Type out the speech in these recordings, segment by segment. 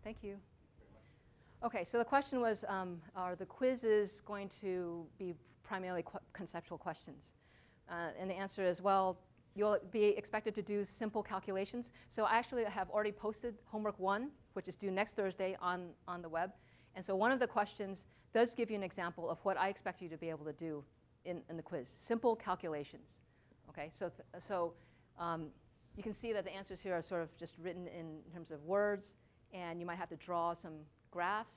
Thank you. Okay, so the question was, are the quizzes going to be primarily conceptual questions? And the answer is, well, you'll be expected to do simple calculations. So I actually have already posted homework 1, which is due next Thursday on the web. And so one of the questions does give you an example of what I expect you to be able to do in the quiz. Simple calculations. Okay, so you can see that the answers here are sort of just written in terms of words, and you might have to draw some graphs.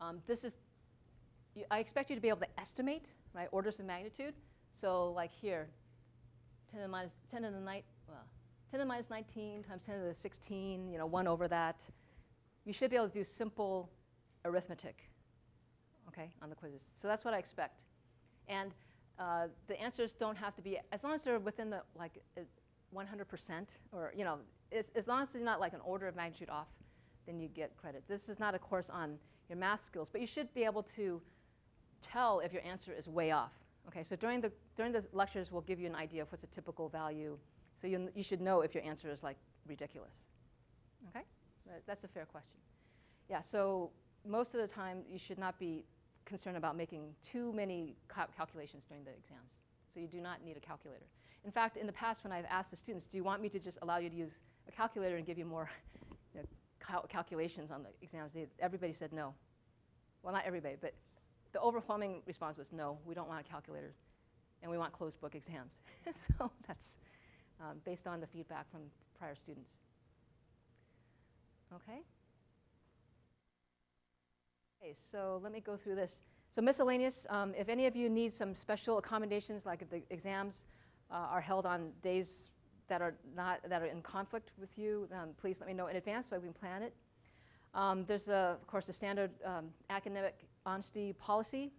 I expect you to be able to estimate, right, orders of magnitude. So like here, 10 to the minus 19 times 10 to the 16, 1 over that. You should be able to do simple arithmetic, okay, on the quizzes. So that's what I expect. And the answers don't have to be, as long as they're within the 100%, or as long as they're not like an order of magnitude off, then you get credit. This is not a course on your math skills, but you should be able to tell if your answer is way off. Okay, so during the lectures, we'll give you an idea of what's a typical value. So you should know if your answer is like ridiculous. Okay, that's a fair question. Yeah, so most of the time, you should not be concerned about making too many calculations during the exams. So you do not need a calculator. In fact, in the past, when I've asked the students, do you want me to just allow you to use a calculator and give you more calculations on the exams, everybody said no. Well, not everybody, but the overwhelming response was no, we don't want a calculator, and we want closed book exams. So that's based on the feedback from prior students. Okay. Okay, so let me go through this. So miscellaneous, if any of you need some special accommodations, like if the exams are held on days that are in conflict with you, please let me know in advance so we can plan it. There's, of course, the standard academic honesty policy,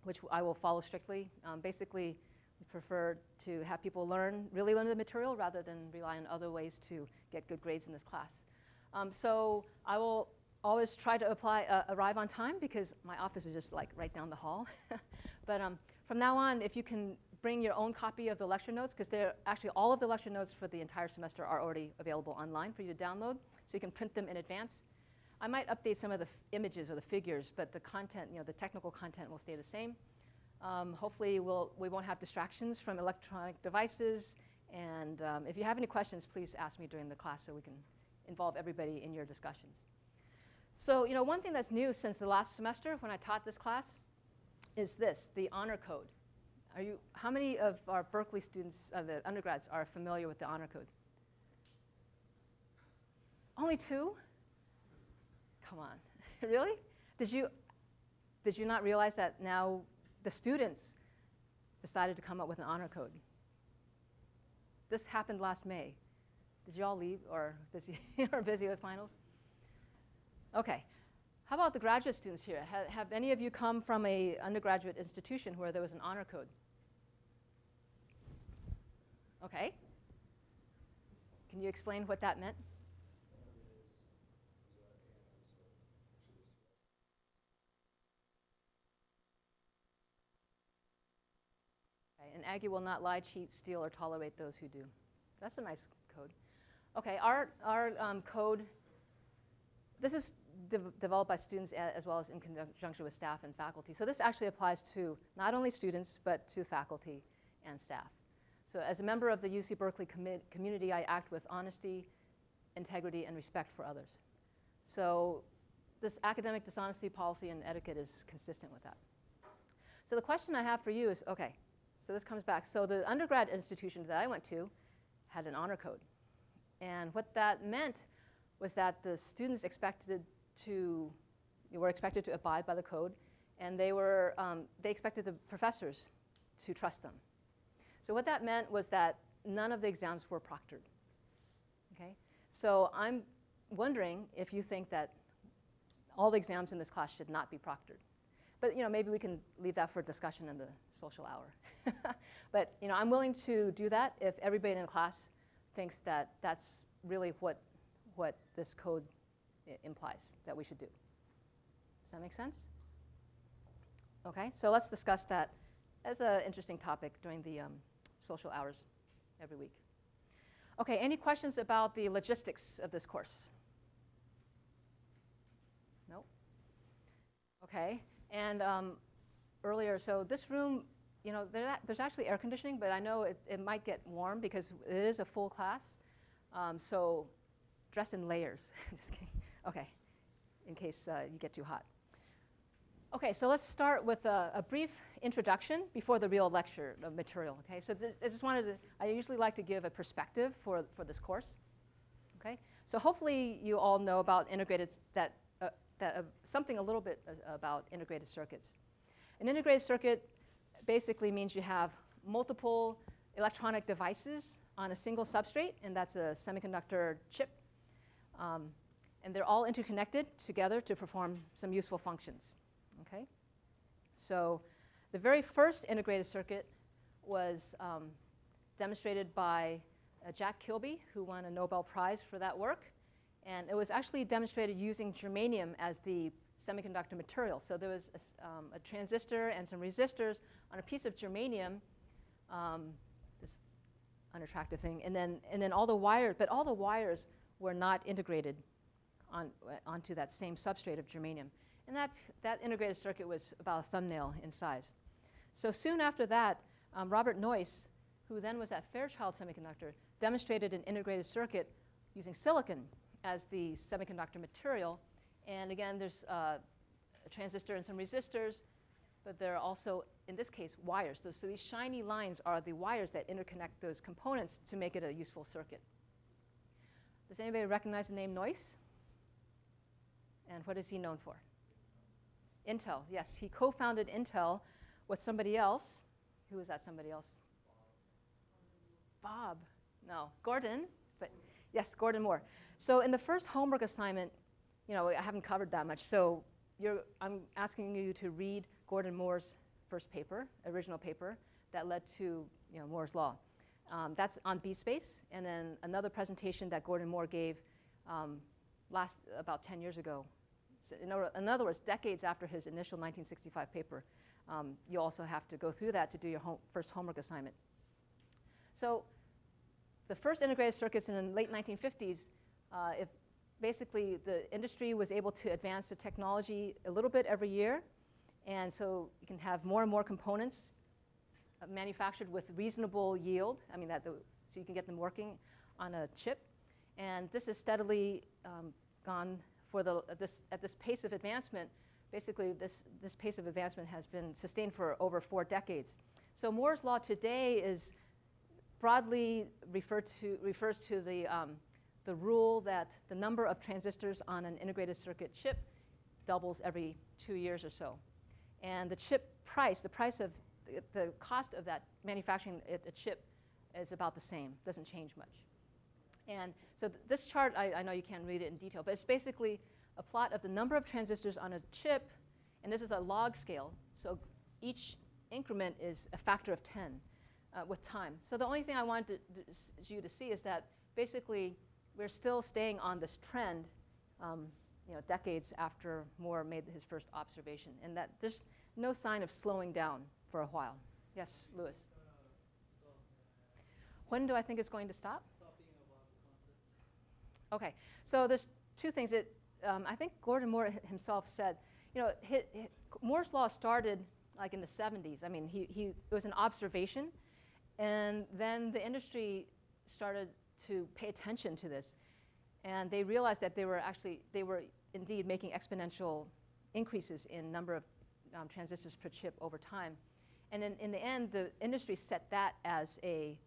which I will follow strictly. Basically, we prefer to have people really learn the material rather than rely on other ways to get good grades in this class. So I will always try to arrive on time because my office is just like right down the hall. But from now on, if you can bring your own copy of the lecture notes, because actually all of the lecture notes for the entire semester are already available online for you to download, so you can print them in advance. I might update some of the images or the figures, but the content, the technical content will stay the same. Hopefully we won't have distractions from electronic devices. And if you have any questions, please ask me during the class so we can involve everybody in your discussions. So one thing that's new since the last semester when I taught this class is this, the honor code. How many of our Berkeley students, the undergrads, are familiar with the honor code? Only 2? Come on, really? Did you not realize that now the students decided to come up with an honor code? This happened last May. Did you all leave or busy with finals? Okay. How about the graduate students here? Have any of you come from an undergraduate institution where there was an honor code? Okay. Can you explain what that meant? An Aggie will not lie, cheat, steal, or tolerate those who do. That's a nice code. Okay, our code, this is developed by students as well as in conjunction with staff and faculty. So this actually applies to not only students, but to faculty and staff. So as a member of the UC Berkeley community, I act with honesty, integrity, and respect for others. So this academic dishonesty policy and etiquette is consistent with that. So the question I have for you is, okay, so this comes back. So the undergrad institution that I went to had an honor code. And what that meant was that the students were expected to abide by the code, and they expected the professors to trust them. So what that meant was that none of the exams were proctored. Okay? So I'm wondering if you think that all the exams in this class should not be proctored. But maybe we can leave that for discussion in the social hour. But I'm willing to do that if everybody in the class thinks that that's really what this code implies that we should do. Does that make sense? Okay, so let's discuss that as an interesting topic during the social hours every week. Okay, any questions about the logistics of this course? Okay, and earlier, so this room, you know, there's actually air conditioning, but I know it might get warm because it is a full class. So dress in layers. Just kidding. Okay, in case you get too hot. Okay, so let's start with a brief introduction before the real lecture material. Okay, so I just wanted to, I usually like to give a perspective for this course. Okay, so hopefully you all know about integrated, something a little bit about integrated circuits. An integrated circuit basically means you have multiple electronic devices on a single substrate, and that's a semiconductor chip. And they're all interconnected together to perform some useful functions. Okay? So the very first integrated circuit was demonstrated by Jack Kilby, who won a Nobel Prize for that work. And it was actually demonstrated using germanium as the semiconductor material. So there was a transistor and some resistors on a piece of germanium, this unattractive thing, and then all the wires, but all the wires were not integrated onto that same substrate of germanium. And that integrated circuit was about a thumbnail in size. So soon after that, Robert Noyce, who then was at Fairchild Semiconductor, demonstrated an integrated circuit using silicon as the semiconductor material. And again, there's a transistor and some resistors, but there are also, in this case, wires. So these shiny lines are the wires that interconnect those components to make it a useful circuit. Does anybody recognize the name Noyce? And what is he known for? Intel, yes. He co-founded Intel with somebody else. Who was that somebody else? Bob. No, Gordon. But yes, Gordon Moore. So in the first homework assignment, you know, I haven't covered that much. So I'm asking you to read Gordon Moore's first paper, original paper, that led to, you know, Moore's law. That's on B-space. And then another presentation that Gordon Moore gave about 10 years ago. So in other words, decades after his initial 1965 paper, you also have to go through that to do your first homework assignment. So the first integrated circuits in the late 1950s, basically the industry was able to advance the technology a little bit every year. And so you can have more and more components manufactured with reasonable yield. I mean, so you can get them working on a chip. And this has steadily gone for at this pace of advancement. Basically, this pace of advancement has been sustained for over 4 decades. So Moore's law today is broadly refers to the rule that the number of transistors on an integrated circuit chip doubles every 2 years or so. And the chip price, the cost of that manufacturing a chip is about the same, doesn't change much. And so this chart, I know you can't read it in detail, but it's basically a plot of the number of transistors on a chip, and this is a log scale. So each increment is a factor of 10 with time. So the only thing I wanted you to see is that basically we're still staying on this trend, you know, decades after Moore made his first observation, and that there's no sign of slowing down for a while. Yes, Louis. When do I think it's going to stop? Okay, so there's 2 things. I think Gordon Moore himself said, you know, Moore's law started like in the 70s. I mean, it was an observation, and then the industry started to pay attention to this, and they realized that they were indeed making exponential increases in number of transistors per chip over time. And then in the end, the industry set that as a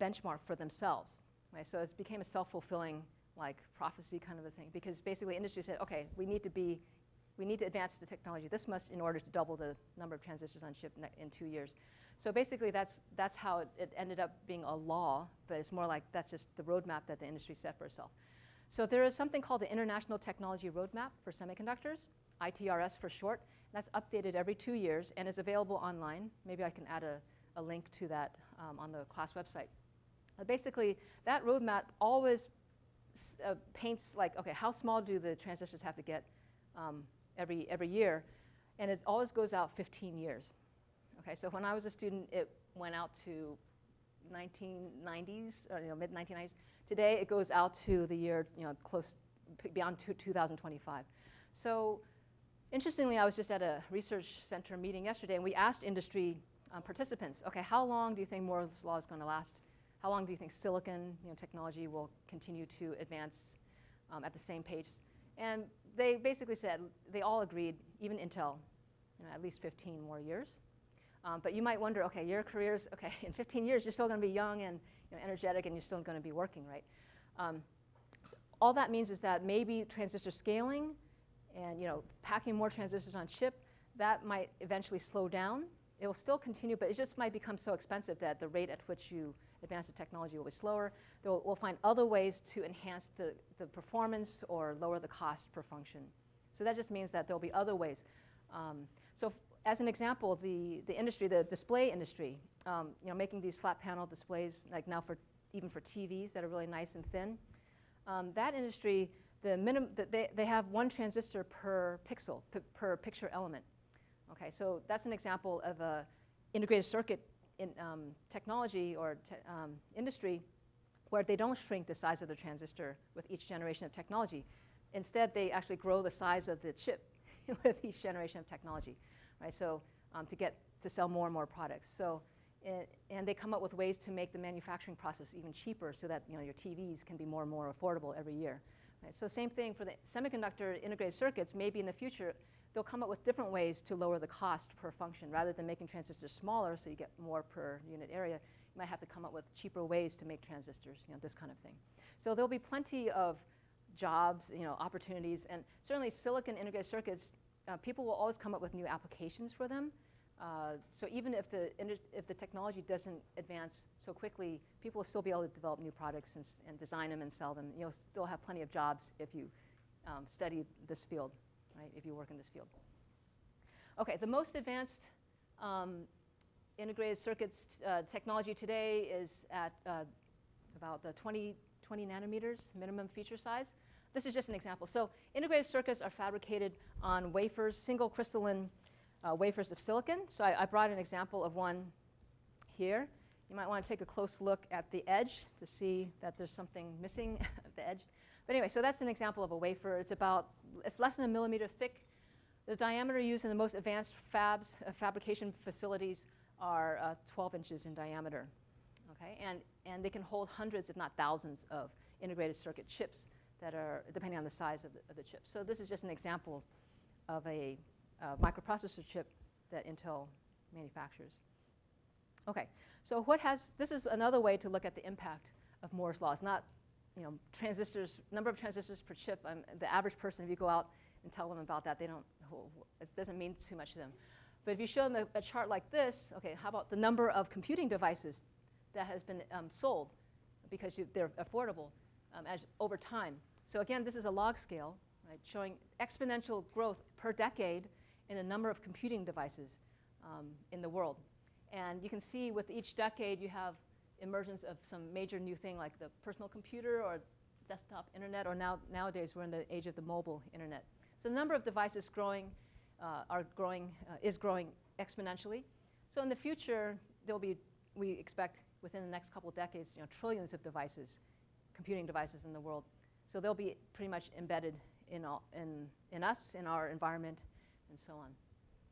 benchmark for themselves. Right? So it became a self-fulfilling like prophecy kind of a thing, because basically industry said, okay, we need to advance the technology this much in order to double the number of transistors on chip in 2 years. So basically that's how it ended up being a law, but it's more like that's just the roadmap that the industry set for itself. So there is something called the International Technology Roadmap for Semiconductors, ITRS for short. That's updated every 2 years and is available online. Maybe I can add a link to that on the class website. Basically, that roadmap always paints like, okay, how small do the transistors have to get every year? And it always goes out 15 years. Okay, so when I was a student, it went out to 1990s, or mid-1990s. Today, it goes out to the year, close beyond 2025. So Interestingly, I was just at a research center meeting yesterday, and we asked industry participants, okay, how long do you think Moore's law is going to last? How long do you think silicon technology will continue to advance at the same pace? And they basically said, they all agreed, even Intel, at least 15 more years. But you might wonder, okay, your career's, okay, in 15 years, you're still going to be young and energetic, and you're still going to be working, right? All that means is that maybe transistor scaling and packing more transistors on chip, that might eventually slow down. It will still continue, but it just might become so expensive that the rate at which you advance the technology will be slower. We'll find other ways to enhance the performance or lower the cost per function. So that just means that there'll be other ways. So as an example, the industry, the display industry, making these flat panel displays, like now even for TVs that are really nice and thin, that industry, they have one transistor per pixel, per picture element. Okay, so that's an example of a integrated circuit in technology or industry where they don't shrink the size of the transistor with each generation of technology. Instead, they actually grow the size of the chip with each generation of technology, right? So to sell more and more products. So, and they come up with ways to make the manufacturing process even cheaper so that your TVs can be more and more affordable every year. Right? So same thing for the semiconductor integrated circuits. Maybe in the future, they'll come up with different ways to lower the cost per function. Rather than making transistors smaller so you get more per unit area, you might have to come up with cheaper ways to make transistors, this kind of thing. So there'll be plenty of jobs, opportunities, and certainly silicon integrated circuits, people will always come up with new applications for them. So even if the technology doesn't advance so quickly, people will still be able to develop new products and design them and sell them. You'll still have plenty of jobs if you study this field, right? If you work in this field. Okay, the most advanced integrated circuits technology today is at about the 20 nanometers minimum feature size. This is just an example. So integrated circuits are fabricated on wafers, single crystalline wafers of silicon. So I brought an example of one here. You might want to take a close look at the edge to see that there's something missing at the edge. But anyway, so that's an example of a wafer. It's less than 1 millimeter thick. The diameter used in the most advanced fabs, fabrication facilities, are 12 inches in diameter. Okay, and they can hold hundreds, if not thousands, of integrated circuit chips that are depending on the size of the chip. So this is just an example of a microprocessor chip that Intel manufactures. Okay, so this is another way to look at the impact of Moore's law. It's not, transistors, number of transistors per chip. The average person, if you go out and tell them about that, it doesn't mean too much to them. But if you show them a chart like this, okay, how about the number of computing devices that has been sold because they're affordable over time. So again, this is a log scale, right, showing exponential growth per decade in the number of computing devices in the world. And you can see with each decade, you have emergence of some major new thing like the personal computer or desktop internet, or nowadays we're in the age of the mobile internet. So the number of devices is growing exponentially. So in the future, we expect within the next couple of decades, trillions of devices, computing devices in the world. So they'll be pretty much embedded in us, in our environment, and so on.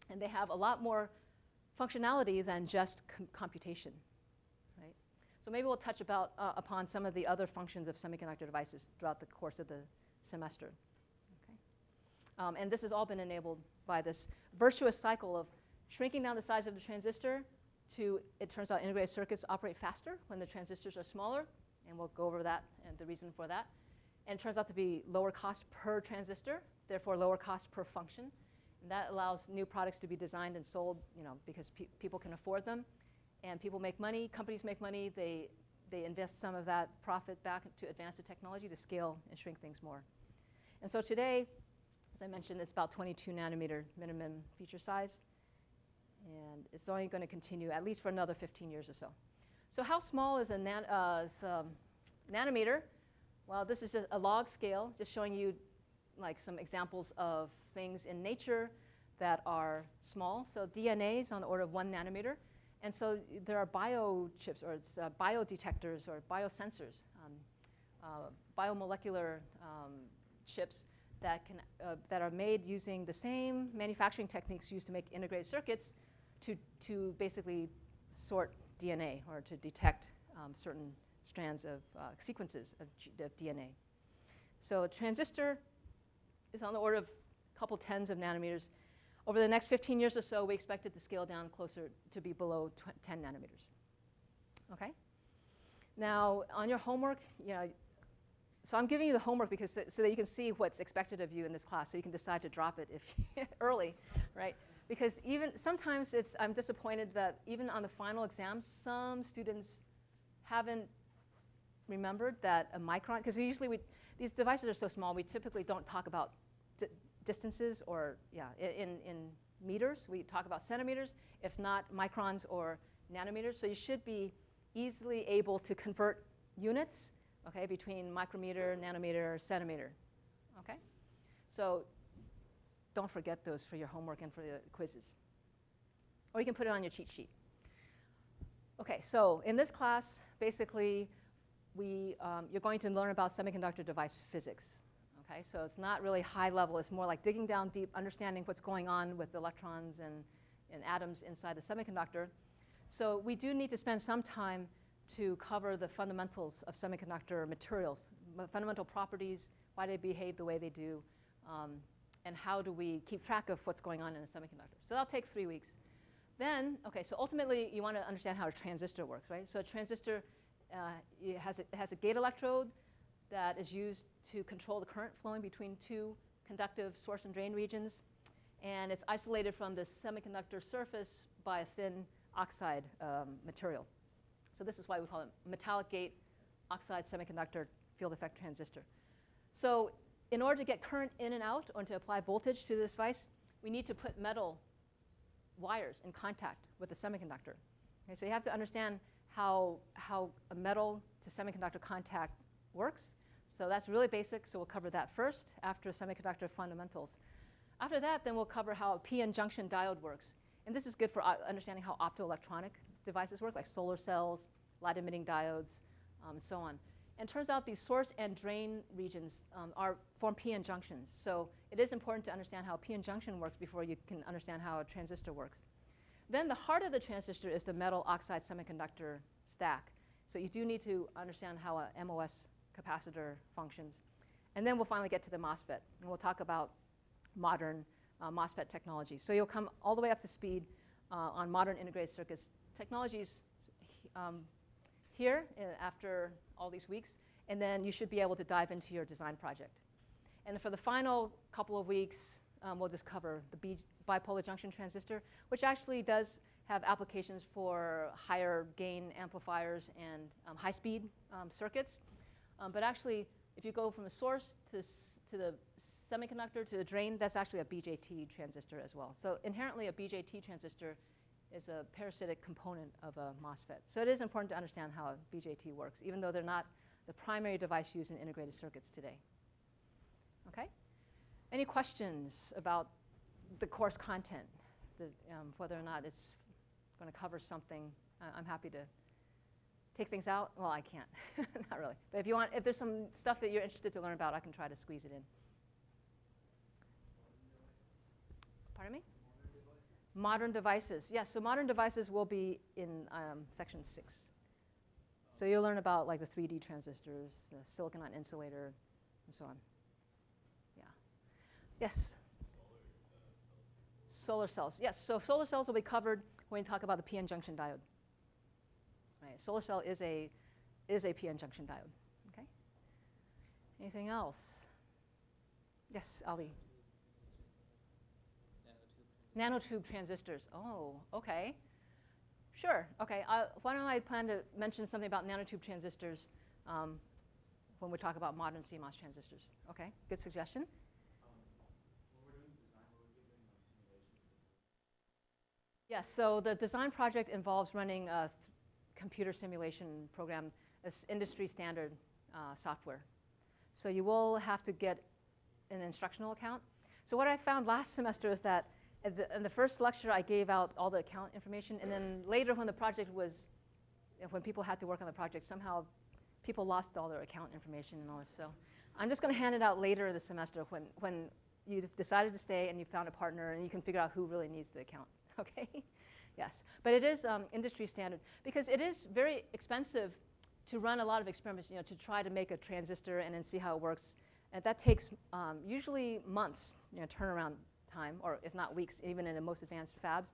And they have a lot more functionality than just computation, right? So maybe we'll touch upon some of the other functions of semiconductor devices throughout the course of the semester. Okay? And this has all been enabled by this virtuous cycle of shrinking down the size of the transistor to, it turns out, integrated circuits operate faster when the transistors are smaller, and we'll go over that and the reason for that. And it turns out to be lower cost per transistor, therefore lower cost per function. And that allows new products to be designed and sold, because people can afford them, and people make money. Companies make money. They invest some of that profit back to advance the technology to scale and shrink things more. And so today, as I mentioned, it's about 22 nanometer minimum feature size, and it's only going to continue at least for another 15 years or so. So how small is a nanometer? Well, this is just a log scale, just showing you like some examples of things in nature that are small. So DNA is on the order of 1 nanometer. And so there are biochips, or it's biodetectors or biosensors, biomolecular chips that are made using the same manufacturing techniques used to make integrated circuits to basically sort DNA or to detect certain strands of sequences of DNA. So a transistor is on the order of a couple tens of nanometers. Over the next 15 years or so, we expect it to scale down closer to be below 10 nanometers. Okay? Now, on your homework, so I'm giving you the homework because so that you can see what's expected of you in this class, so you can decide to drop it if early, right? Because even sometimes I'm disappointed that even on the final exams, some students haven't remembered that a micron, because usually these devices are so small, we typically don't talk about distances or, in meters. We talk about centimeters, if not microns or nanometers. So you should be easily able to convert units, okay, between micrometer, nanometer, centimeter, okay? So don't forget those for your homework and for the quizzes. Or you can put it on your cheat sheet. Okay, so in this class, basically, you're going to learn about semiconductor device physics. Okay, so it's not really high level. It's more like digging down deep, understanding what's going on with electrons and atoms inside the semiconductor. So we do need to spend some time to cover the fundamentals of semiconductor materials, fundamental properties, why they behave the way they do, and how do we keep track of what's going on in a semiconductor. So that'll take 3 weeks. Then, okay, so ultimately you want to understand how a transistor works, right? So a transistor it has a gate electrode that is used to control the current flowing between two conductive source and drain regions. And it's isolated from the semiconductor surface by a thin oxide material. So this is why we call it metallic gate oxide semiconductor field effect transistor. So in order to get current in and out or to apply voltage to this device, we need to put metal wires in contact with the semiconductor. Okay, so you have to understand how a metal to semiconductor contact works. So that's really basic, so we'll cover that first after semiconductor fundamentals. After that, then we'll cover how a p-n junction diode works. And this is good for understanding how optoelectronic devices work, like solar cells, light-emitting diodes, and so on. And it turns out these source and drain regions form p-n junctions. So it is important to understand how a p-n junction works before you can understand how a transistor works. Then the heart of the transistor is the metal oxide semiconductor stack. So you do need to understand how a MOS capacitor functions. And then we'll finally get to the MOSFET. And we'll talk about modern MOSFET technology. So you'll come all the way up to speed on modern integrated circuits technologies here after all these weeks. And then you should be able to dive into your design project. And for the final couple of weeks, we'll just cover the bipolar junction transistor, which actually does have applications for higher gain amplifiers and high-speed circuits. But actually, if you go from the source to the semiconductor to the drain, that's actually a BJT transistor as well. So inherently, a BJT transistor is a parasitic component of a MOSFET. So it is important to understand how a BJT works, even though they're not the primary device used in integrated circuits today. Okay? Any questions about the course content, whether or not it's going to cover something? I'm happy to take things out. Well, I can't, not really. But if there's some stuff that you're interested to learn about, I can try to squeeze it in. Pardon me? Modern devices. Yes, so modern devices will be in section 6. So you'll learn about like the 3D transistors, the silicon on insulator, and so on. Yeah. Yes? Solar cells. Yes, so solar cells will be covered when we talk about the p-n junction diode. Right. Solar cell is a p-n junction diode. Okay. Anything else? Yes, Ali. Nanotube transistors. Oh, okay. Sure. Okay. Why don't I plan to mention something about nanotube transistors when we talk about modern CMOS transistors? Okay. Good suggestion. Yes. So the design project involves running a computer simulation program, as industry standard software. So you will have to get an instructional account. So what I found last semester is that in the first lecture, I gave out all the account information, and then later when the project was, when people had to work on the project, somehow people lost all their account information and all this. So I'm just going to hand it out later this semester when you've decided to stay and you found a partner and you can figure out who really needs the account. Okay? Yes. But it is industry standard because it is very expensive to run a lot of experiments, to try to make a transistor and then see how it works. And that takes usually months, turnaround time, or if not weeks, even in the most advanced fabs.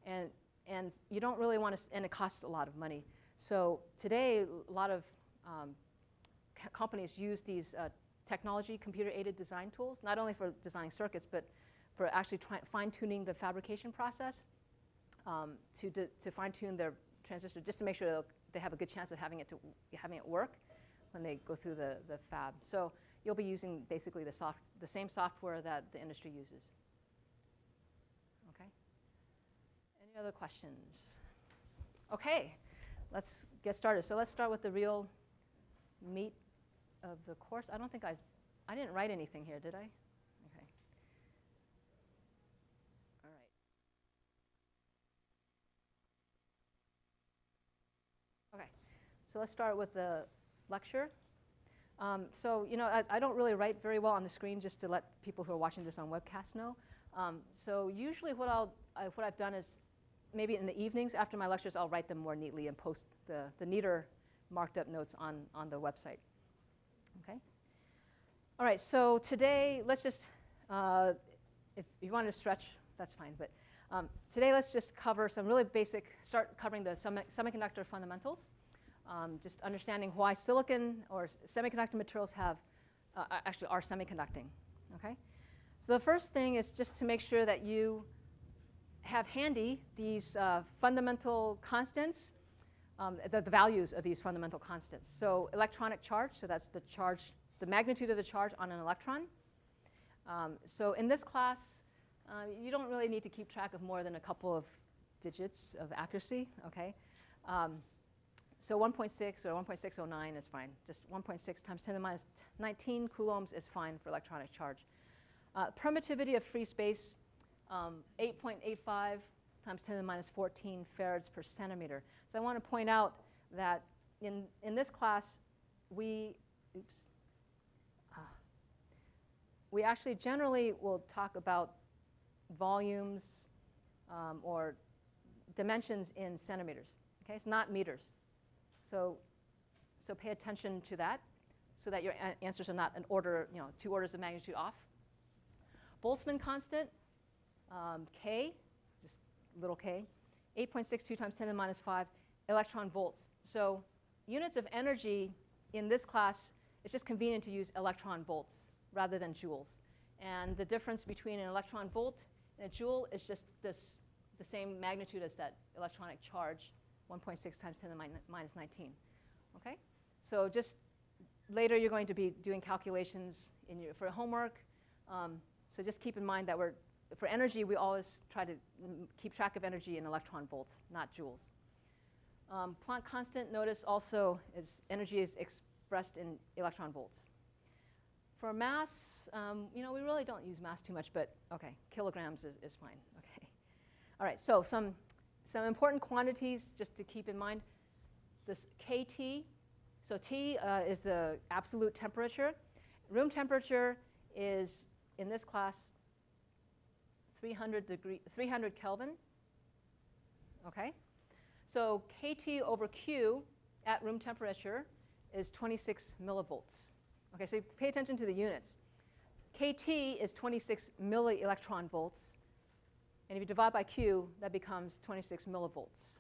And you don't really want to, and it costs a lot of money. So today, a lot of companies use these technology, computer-aided design tools, not only for designing circuits, but for actually fine-tuning the fabrication process to fine-tune their transistor, just to make sure they have a good chance of having it work when they go through the fab. So you'll be using basically the same software that the industry uses. Okay? Any other questions? Okay, let's get started. So let's start with the real meat of the course. I don't think I didn't write anything here, did I? Okay. All right. Okay, so let's start with the lecture. So I don't really write very well on the screen, just to let people who are watching this on webcast know. So usually what I've done is maybe in the evenings after my lectures, I'll write them more neatly and post the neater marked up notes on the website. Okay. All right, so today let's just, if you want to stretch, that's fine. But today let's just cover some really basic, start covering the semiconductor fundamentals. Just understanding why silicon or semiconductor materials actually are semiconducting. Okay. So the first thing is just to make sure that you have handy these fundamental constants, the values of these fundamental constants. So electronic charge, so that's the charge, the magnitude of the charge on an electron. So in this class, you don't really need to keep track of more than a couple of digits of accuracy. Okay. So 1.6 or 1.609 is fine. Just 1.6 times 10 to the minus 19 coulombs is fine for electronic charge. Permittivity of free space, 8.85 times 10 to the minus 14 farads per centimeter. So I want to point out that in this class, we actually generally will talk about volumes or dimensions in centimeters. Okay, it's not meters. So pay attention to that, so that your answers are not an order, 2 orders of magnitude off. Boltzmann constant, K, just little k, 8.62 times 10 to the minus 5 electron volts. So units of energy in this class, it's just convenient to use electron volts rather than joules. And the difference between an electron volt and a joule is just the same magnitude as that electronic charge, 1.6 times 10 to the minus 19. Okay? So just later you're going to be doing calculations for homework. So just keep in mind that for energy, we always try to keep track of energy in electron volts, not joules. Planck constant, notice also, energy is expressed in electron volts. For mass, we really don't use mass too much, but okay, kilograms is fine. Okay. All right, so some important quantities just to keep in mind. This kT, so T is the absolute temperature. Room temperature is, in this class, 300 Kelvin. Okay? So kT over Q at room temperature is 26 millivolts. Okay, so pay attention to the units. kT is 26 millielectron volts. And if you divide by Q, that becomes 26 millivolts.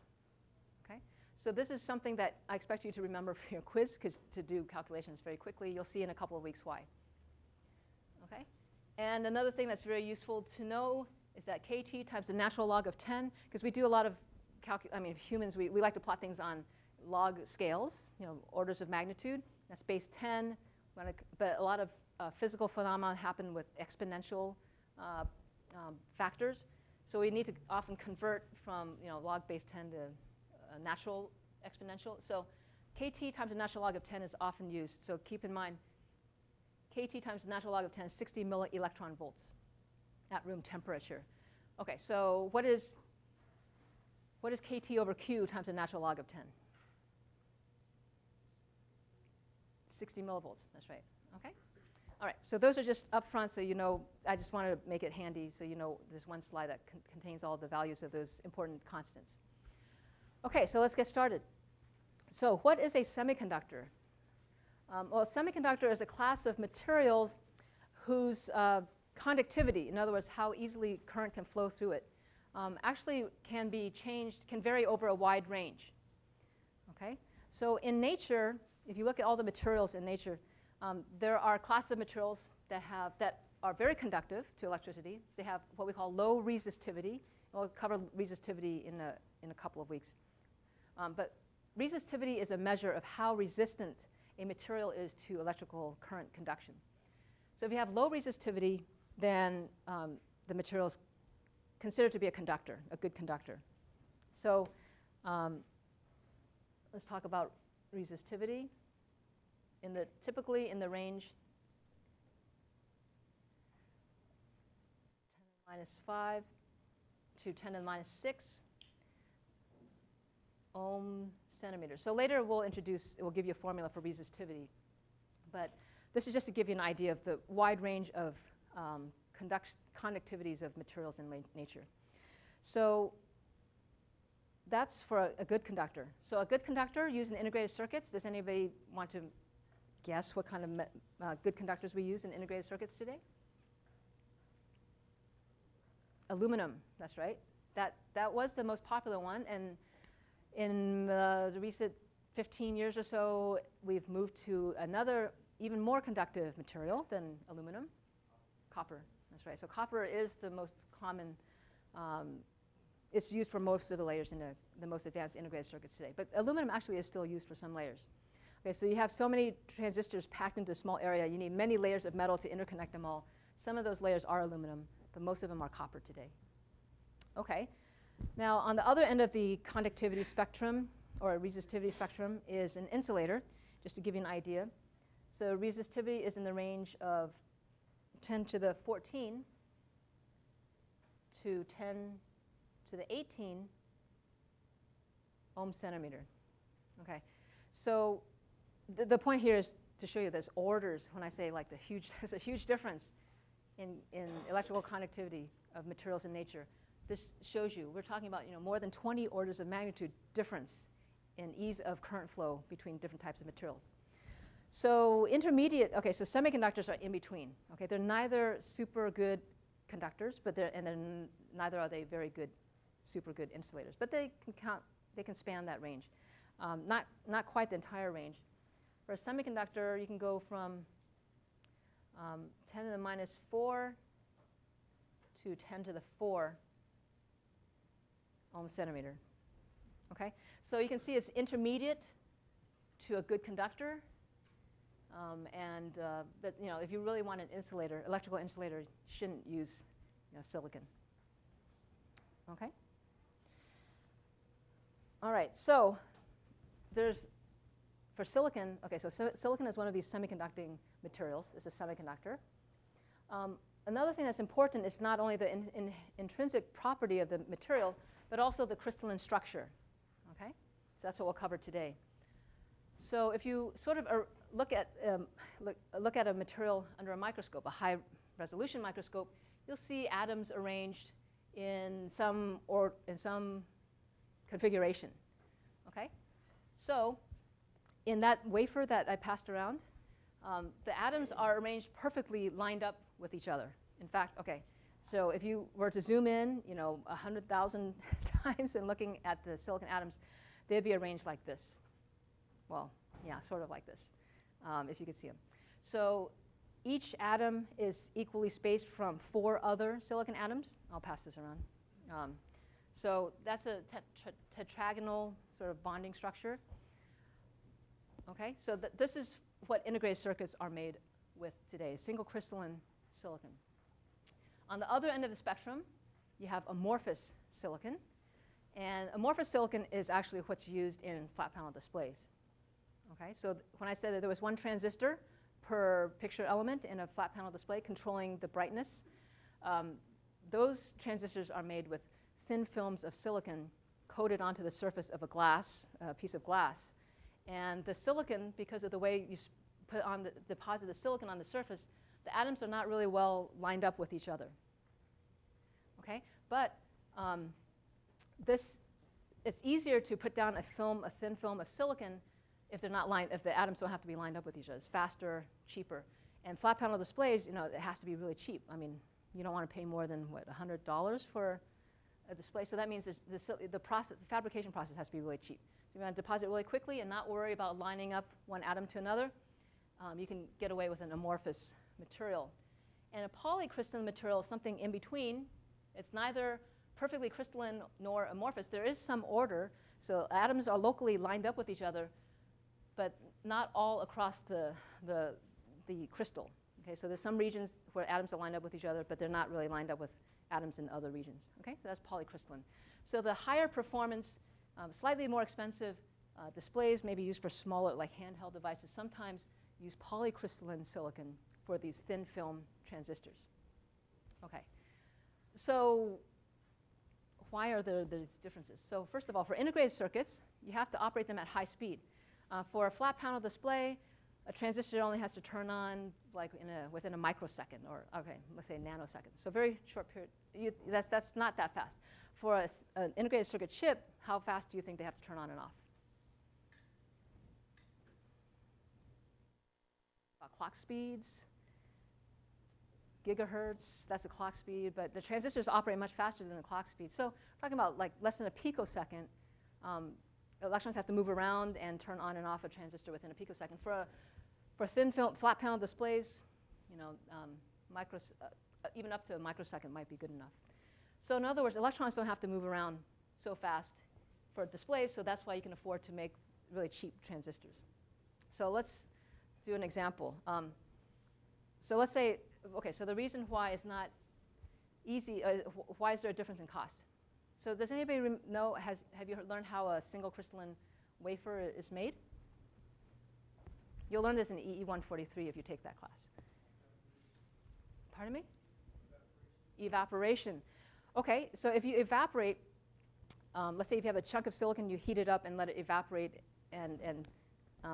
Okay? So this is something that I expect you to remember for your quiz, because to do calculations very quickly, you'll see in a couple of weeks why. Okay? And another thing that's very useful to know is that kT times the natural log of 10, because we do a lot of humans, we like to plot things on log scales, orders of magnitude. That's base 10, but a lot of physical phenomena happen with exponential factors. So we need to often convert from log base 10 to natural exponential. So kT times the natural log of 10 is often used. So keep in mind, kT times the natural log of 10 is 60 millielectron volts at room temperature. Okay, so what is kT over Q times the natural log of 10? 60 millivolts, that's right, okay? All right, so those are just up front, so you know, I just want to make it handy so you know there's one slide that contains all the values of those important constants. Okay, so let's get started. So what is a semiconductor? Well, a semiconductor is a class of materials whose conductivity, in other words, how easily current can flow through it, actually can be changed, can vary over a wide range. Okay? So in nature, if you look at all the materials in nature, there are classes of materials that are very conductive to electricity. They have what we call low resistivity. We'll cover resistivity in a couple of weeks. But resistivity is a measure of how resistant a material is to electrical current conduction. So if you have low resistivity, then the material is considered to be a conductor, a good conductor. So let's talk about resistivity. Typically in the range 10 to the -5 to 10 to the -6 ohm centimeters. So later we'll give you a formula for resistivity. But this is just to give you an idea of the wide range of conductivities of materials in nature. So that's for a good conductor. So a good conductor used in integrated circuits, does anybody want to guess what kind of good conductors we use in integrated circuits today? Aluminum, that's right. That was the most popular one, and in the recent 15 years or so, we've moved to another even more conductive material than aluminum, copper. That's right. So copper is the most common. It's used for most of the layers in the most advanced integrated circuits today. But aluminum actually is still used for some layers. Okay, so you have so many transistors packed into a small area. You need many layers of metal to interconnect them all. Some of those layers are aluminum, but most of them are copper today. Okay. Now, on the other end of the conductivity spectrum, or resistivity spectrum, is an insulator, just to give you an idea. So resistivity is in the range of 10 to the 14 to 10 to the 18 ohm centimeter. Okay. So the point here is to show you there's orders. When I say like there's a huge difference in electrical conductivity of materials in nature. This shows you, we're talking about more than 20 orders of magnitude difference in ease of current flow between different types of materials. So okay, so semiconductors are in between. Okay, they're neither super good conductors, but neither are they very good, super good insulators. But they can span that range. Not quite the entire range. For a semiconductor, you can go from 10 to the -4 to 10 to the 4 ohm centimeter. Okay, so you can see it's intermediate to a good conductor, but if you really want an insulator, electrical insulator, you shouldn't use silicon. Okay. All right. So for silicon. Okay, so silicon is one of these semiconducting materials. It's a semiconductor. Another thing that's important is not only the intrinsic property of the material, but also the crystalline structure. Okay, so that's what we'll cover today. So if you sort of look at a material under a microscope, a high-resolution microscope, you'll see atoms arranged in some configuration. Okay, so in that wafer that I passed around, the atoms are arranged perfectly lined up with each other. In fact, okay, so if you were to zoom in, 100,000 times and looking at the silicon atoms, they'd be arranged like this. Well, yeah, sort of like this, if you could see them. So each atom is equally spaced from 4 other silicon atoms. I'll pass this around. So that's a tetragonal sort of bonding structure. Okay, so this is what integrated circuits are made with today, single crystalline silicon. On the other end of the spectrum, you have amorphous silicon. And amorphous silicon is actually what's used in flat panel displays. Okay, so when I said that there was 1 transistor per picture element in a flat panel display controlling the brightness, those transistors are made with thin films of silicon coated onto the surface of a piece of glass. And the silicon, because of the way deposit the silicon on the surface, the atoms are not really well lined up with each other. Okay, but it's easier to put down a thin film of silicon if they're not lined, if the atoms don't have to be lined up with each other. It's faster, cheaper. And flat panel displays, it has to be really cheap. I mean, you don't want to pay more than what, $100 for a display. So that means the fabrication process has to be really cheap. So you want to deposit really quickly and not worry about lining up one atom to another. You can get away with an amorphous material. And a polycrystalline material is something in between. It's neither perfectly crystalline nor amorphous. There is some order. So atoms are locally lined up with each other, but not all across the crystal. Okay, so there's some regions where atoms are lined up with each other, but they're not really lined up with atoms in other regions. Okay, so that's polycrystalline. So the higher performance, slightly more expensive displays may be used for smaller, like handheld devices. Sometimes use polycrystalline silicon for these thin film transistors. Okay, so why are there these differences? So first of all, for integrated circuits, you have to operate them at high speed. For a flat panel display, a transistor only has to turn on like within a microsecond, or okay, let's say nanoseconds. So very short period. That's not that fast. For an integrated circuit chip, how fast do you think they have to turn on and off? Clock speeds, gigahertz, that's a clock speed, but the transistors operate much faster than the clock speed. So talking about like less than a picosecond, electrons have to move around and turn on and off a transistor within a picosecond. For thin film, flat panel displays, even up to a microsecond might be good enough. So in other words, electrons don't have to move around so fast for displays, so that's why you can afford to make really cheap transistors. So let's do an example. So let's say, okay, so the reason why it's not easy, why is there a difference in cost? So does anybody know, have you learned how a single crystalline wafer is made? You'll learn this in EE 143 if you take that class. Pardon me? Evaporation. Okay, so if you evaporate, let's say if you have a chunk of silicon, you heat it up and let it evaporate and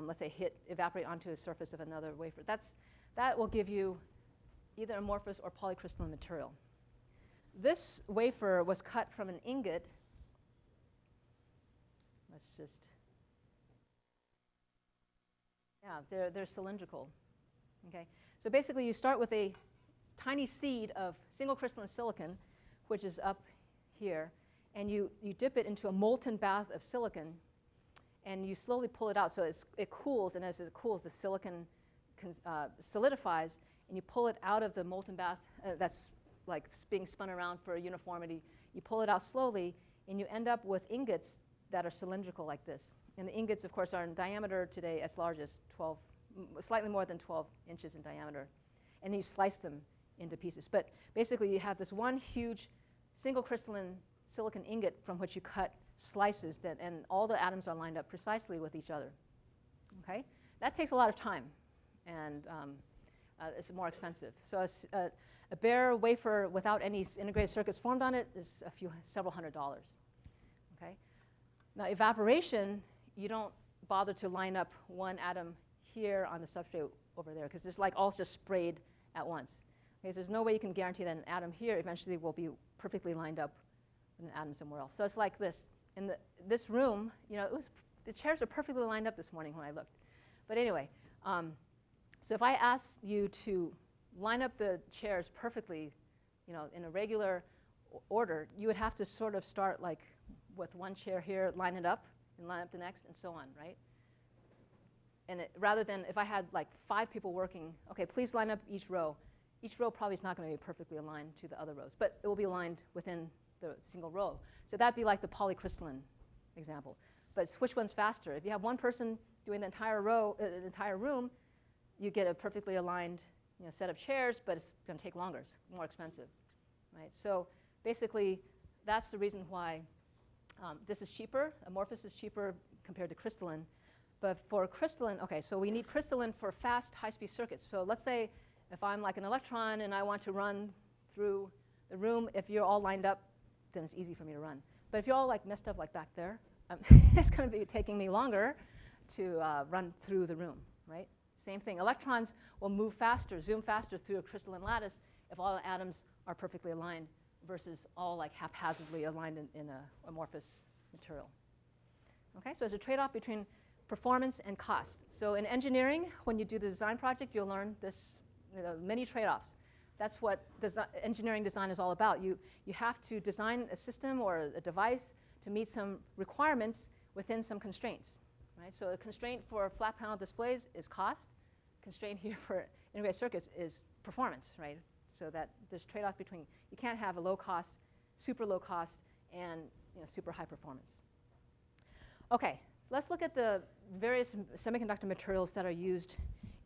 let's say evaporate onto the surface of another wafer. That will give you either amorphous or polycrystalline material. This wafer was cut from an ingot. Let's just, yeah, they're cylindrical. Okay, so basically you start with a tiny seed of single crystalline silicon, which is up here, and you dip it into a molten bath of silicon, and you slowly pull it out. So it cools, and as it cools, the silicon solidifies, and you pull it out of the molten bath that's like being spun around for uniformity. You pull it out slowly, and you end up with ingots that are cylindrical like this. And the ingots, of course, are in diameter today as large as 12, slightly more than 12 inches in diameter. And then you slice them into pieces. But basically, you have this one huge single crystalline silicon ingot from which you cut slices, and all the atoms are lined up precisely with each other. Okay? That takes a lot of time, and it's more expensive. So a bare wafer without any integrated circuits formed on it is several $100s. Okay? Now, evaporation, you don't bother to line up one atom here on the substrate over there, because it's like all just sprayed at once. Okay, so there's no way you can guarantee that an atom here eventually will be perfectly lined up with an atom somewhere else. So it's like this. In this room, the chairs are perfectly lined up this morning when I looked. But anyway, so if I asked you to line up the chairs perfectly, in a regular order, you would have to sort of start like with one chair here, line it up, and line up the next, and so on, right? And rather than if I had like 5 people working, okay, please line up each row. Each row probably is not going to be perfectly aligned to the other rows, but it will be aligned within the single row. So that'd be like the polycrystalline example. But which one's faster? If you have one person doing the entire row, the entire room, you get a perfectly aligned set of chairs, but it's going to take longer. It's more expensive, right? So basically, that's the reason why this is cheaper. Amorphous is cheaper compared to crystalline. But for crystalline, okay, so we need crystalline for fast, high-speed circuits. So let's say if I'm like an electron and I want to run through the room, if you're all lined up, then it's easy for me to run. But if you're all like messed up like back there, it's going to be taking me longer to run through the room, right? Same thing. Electrons will move faster, zoom faster through a crystalline lattice if all the atoms are perfectly aligned versus all like haphazardly aligned in an amorphous material. Okay, so there's a trade-off between performance and cost. So in engineering, when you do the design project, you'll learn this, many trade-offs. That's what engineering design is all about. You have to design a system or a device to meet some requirements within some constraints. Right? So a constraint for flat panel displays is cost. Constraint here for integrated circuits is performance, right? So that there's trade-off between, you can't have a low cost, super low cost, and super high performance. Okay, so let's look at the various semiconductor materials that are used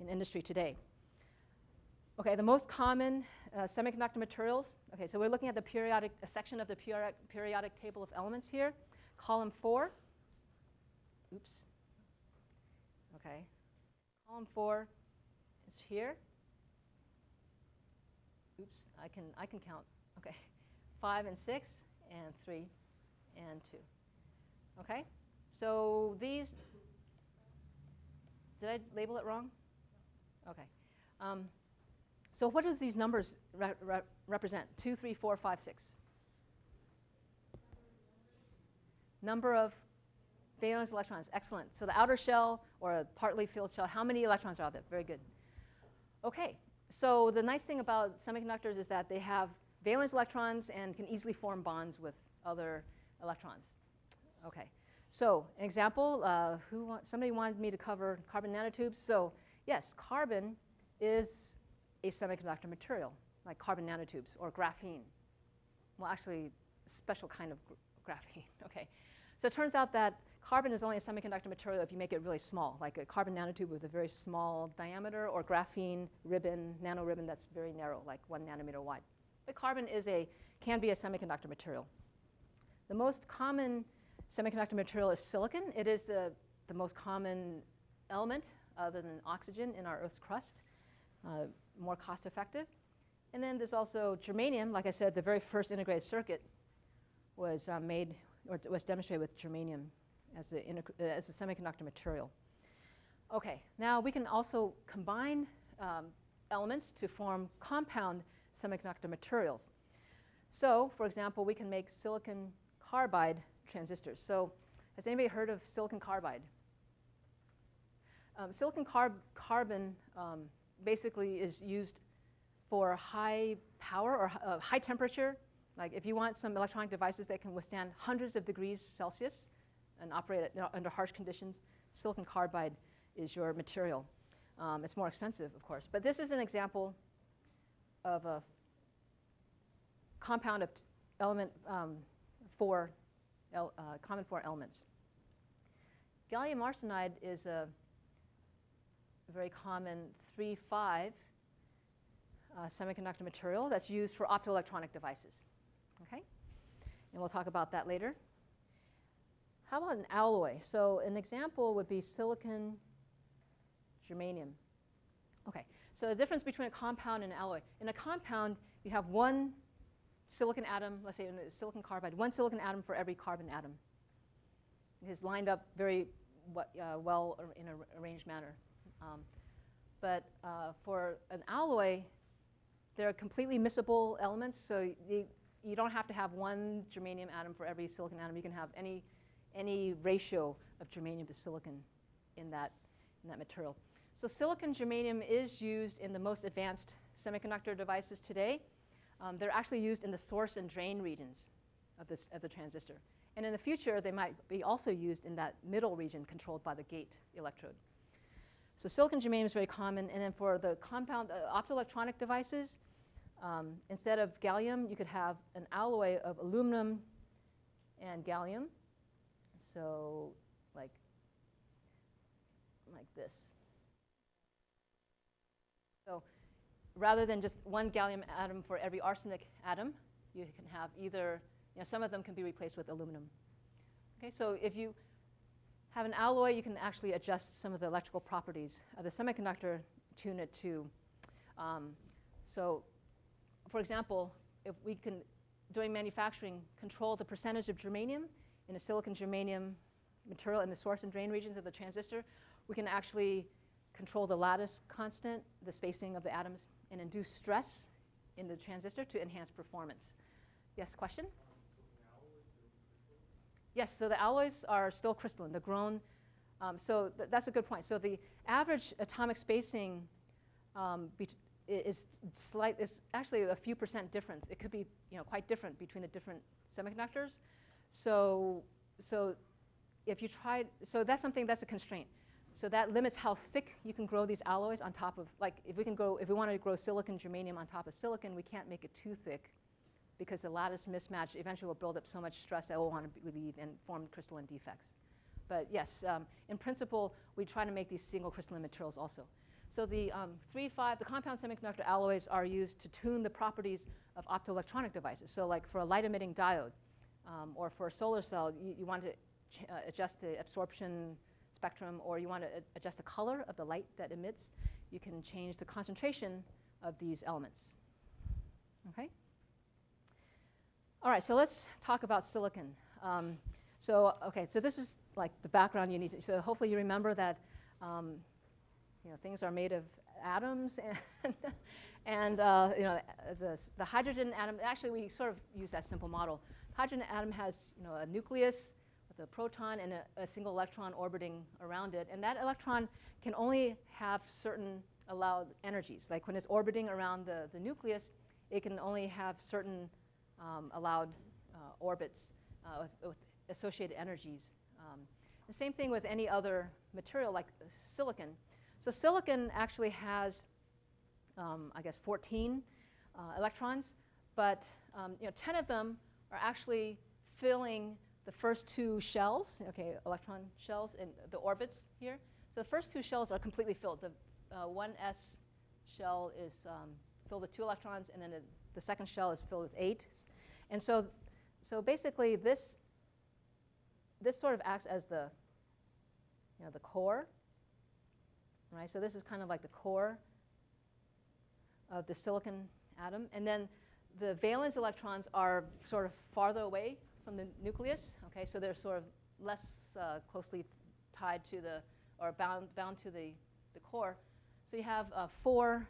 in industry today. Okay, the most common semiconductor materials. Okay, so we're looking at a section of the periodic table of elements here. Column 4. Oops. Okay. Column 4 is here. Oops, I can count. Okay. 5 and 6 and 3 and 2. Okay? So these, did I label it wrong? Okay. So what does these numbers represent? 2, 3, 4, 5, 6. Number of valence electrons. Excellent. So the outer shell or a partly filled shell, how many electrons are out there? Very good. Okay. So the nice thing about semiconductors is that they have valence electrons and can easily form bonds with other electrons. Okay. So an example, somebody wanted me to cover carbon nanotubes. So yes, carbon is a semiconductor material, like carbon nanotubes or graphene. Well, actually, a special kind of graphene. Okay. So it turns out that carbon is only a semiconductor material if you make it really small, like a carbon nanotube with a very small diameter, or graphene ribbon, nano ribbon that's very narrow, like 1 nanometer wide. But carbon can be a semiconductor material. The most common semiconductor material is silicon. It is the most common element other than oxygen in our Earth's crust, more cost effective. And then there's also germanium. Like I said, the very first integrated circuit was made, or was demonstrated with germanium as a semiconductor material. Okay, now we can also combine elements to form compound semiconductor materials. So, for example, we can make silicon carbide transistors. So, has anybody heard of silicon carbide? Silicon carbon basically is used for high power or high temperature. Like if you want some electronic devices that can withstand hundreds of degrees Celsius and operate under harsh conditions, silicon carbide is your material. It's more expensive, of course. But this is an example of a compound of common 4 elements. Gallium arsenide is a very common 3,5 semiconductor material that's used for optoelectronic devices. Okay? And we'll talk about that later. How about an alloy? So an example would be silicon germanium. Okay, so the difference between a compound and an alloy. In a compound, you have one silicon atom, let's say in a silicon carbide, one silicon atom for every carbon atom. It is lined up very well in an arranged manner. But for an alloy, they're completely miscible elements, so you don't have to have one germanium atom for every silicon atom. You can have any ratio of germanium to silicon in that material. So silicon germanium is used in the most advanced semiconductor devices today. They're actually used in the source and drain regions of the transistor. And in the future, they might be also used in that middle region controlled by the gate electrode. So silicon germanium is very common. And then for the compound optoelectronic devices, instead of gallium, you could have an alloy of aluminum and gallium. So like this. So rather than just one gallium atom for every arsenic atom, you can have either, some of them can be replaced with aluminum. Okay, so if you have an alloy, you can actually adjust some of the electrical properties of the semiconductor, tune it to. So for example, if we can, during manufacturing, control the percentage of germanium in a silicon germanium material in the source and drain regions of the transistor, we can actually control the lattice constant, the spacing of the atoms, and induce stress in the transistor to enhance performance. Yes, question? Yes, so the alloys are still crystalline. They're grown. So that's a good point. So the average atomic spacing is actually a few percent difference. It could be quite different between the different semiconductors. So if you tried, so that's a constraint. So that limits how thick you can grow these alloys on top of, like if we want to grow silicon germanium on top of silicon, we can't make it too thick because the lattice mismatch eventually will build up so much stress that it will want to leave and form crystalline defects. But yes, in principle, we try to make these single crystalline materials also. So the the compound semiconductor alloys are used to tune the properties of optoelectronic devices. So like for a light-emitting diode or for a solar cell, you want to adjust the absorption spectrum, or you want to adjust the color of the light that emits. You can change the concentration of these elements. Okay? All right, so let's talk about silicon. So this is like the background you need to, so hopefully you remember that things are made of atoms and the hydrogen atom, actually we sort of use that simple model. The hydrogen atom has a nucleus with a proton and a single electron orbiting around it, and that electron can only have certain allowed energies. Like when it's orbiting around the nucleus, it can only have certain allowed orbits with associated energies. The same thing with any other material like silicon. So silicon actually has, 14 electrons, but 10 of them are actually filling the first two shells, electron shells in the orbits here. So the first two shells are completely filled. The 1s shell is filled with 2 electrons, and then the second shell is filled with 8. And so basically this sort of acts as the core, right? So this is kind of like the core of the silicon atom. And then the valence electrons are sort of farther away from the nucleus, okay? So they're sort of less closely tied to or bound to the core. So you have 3,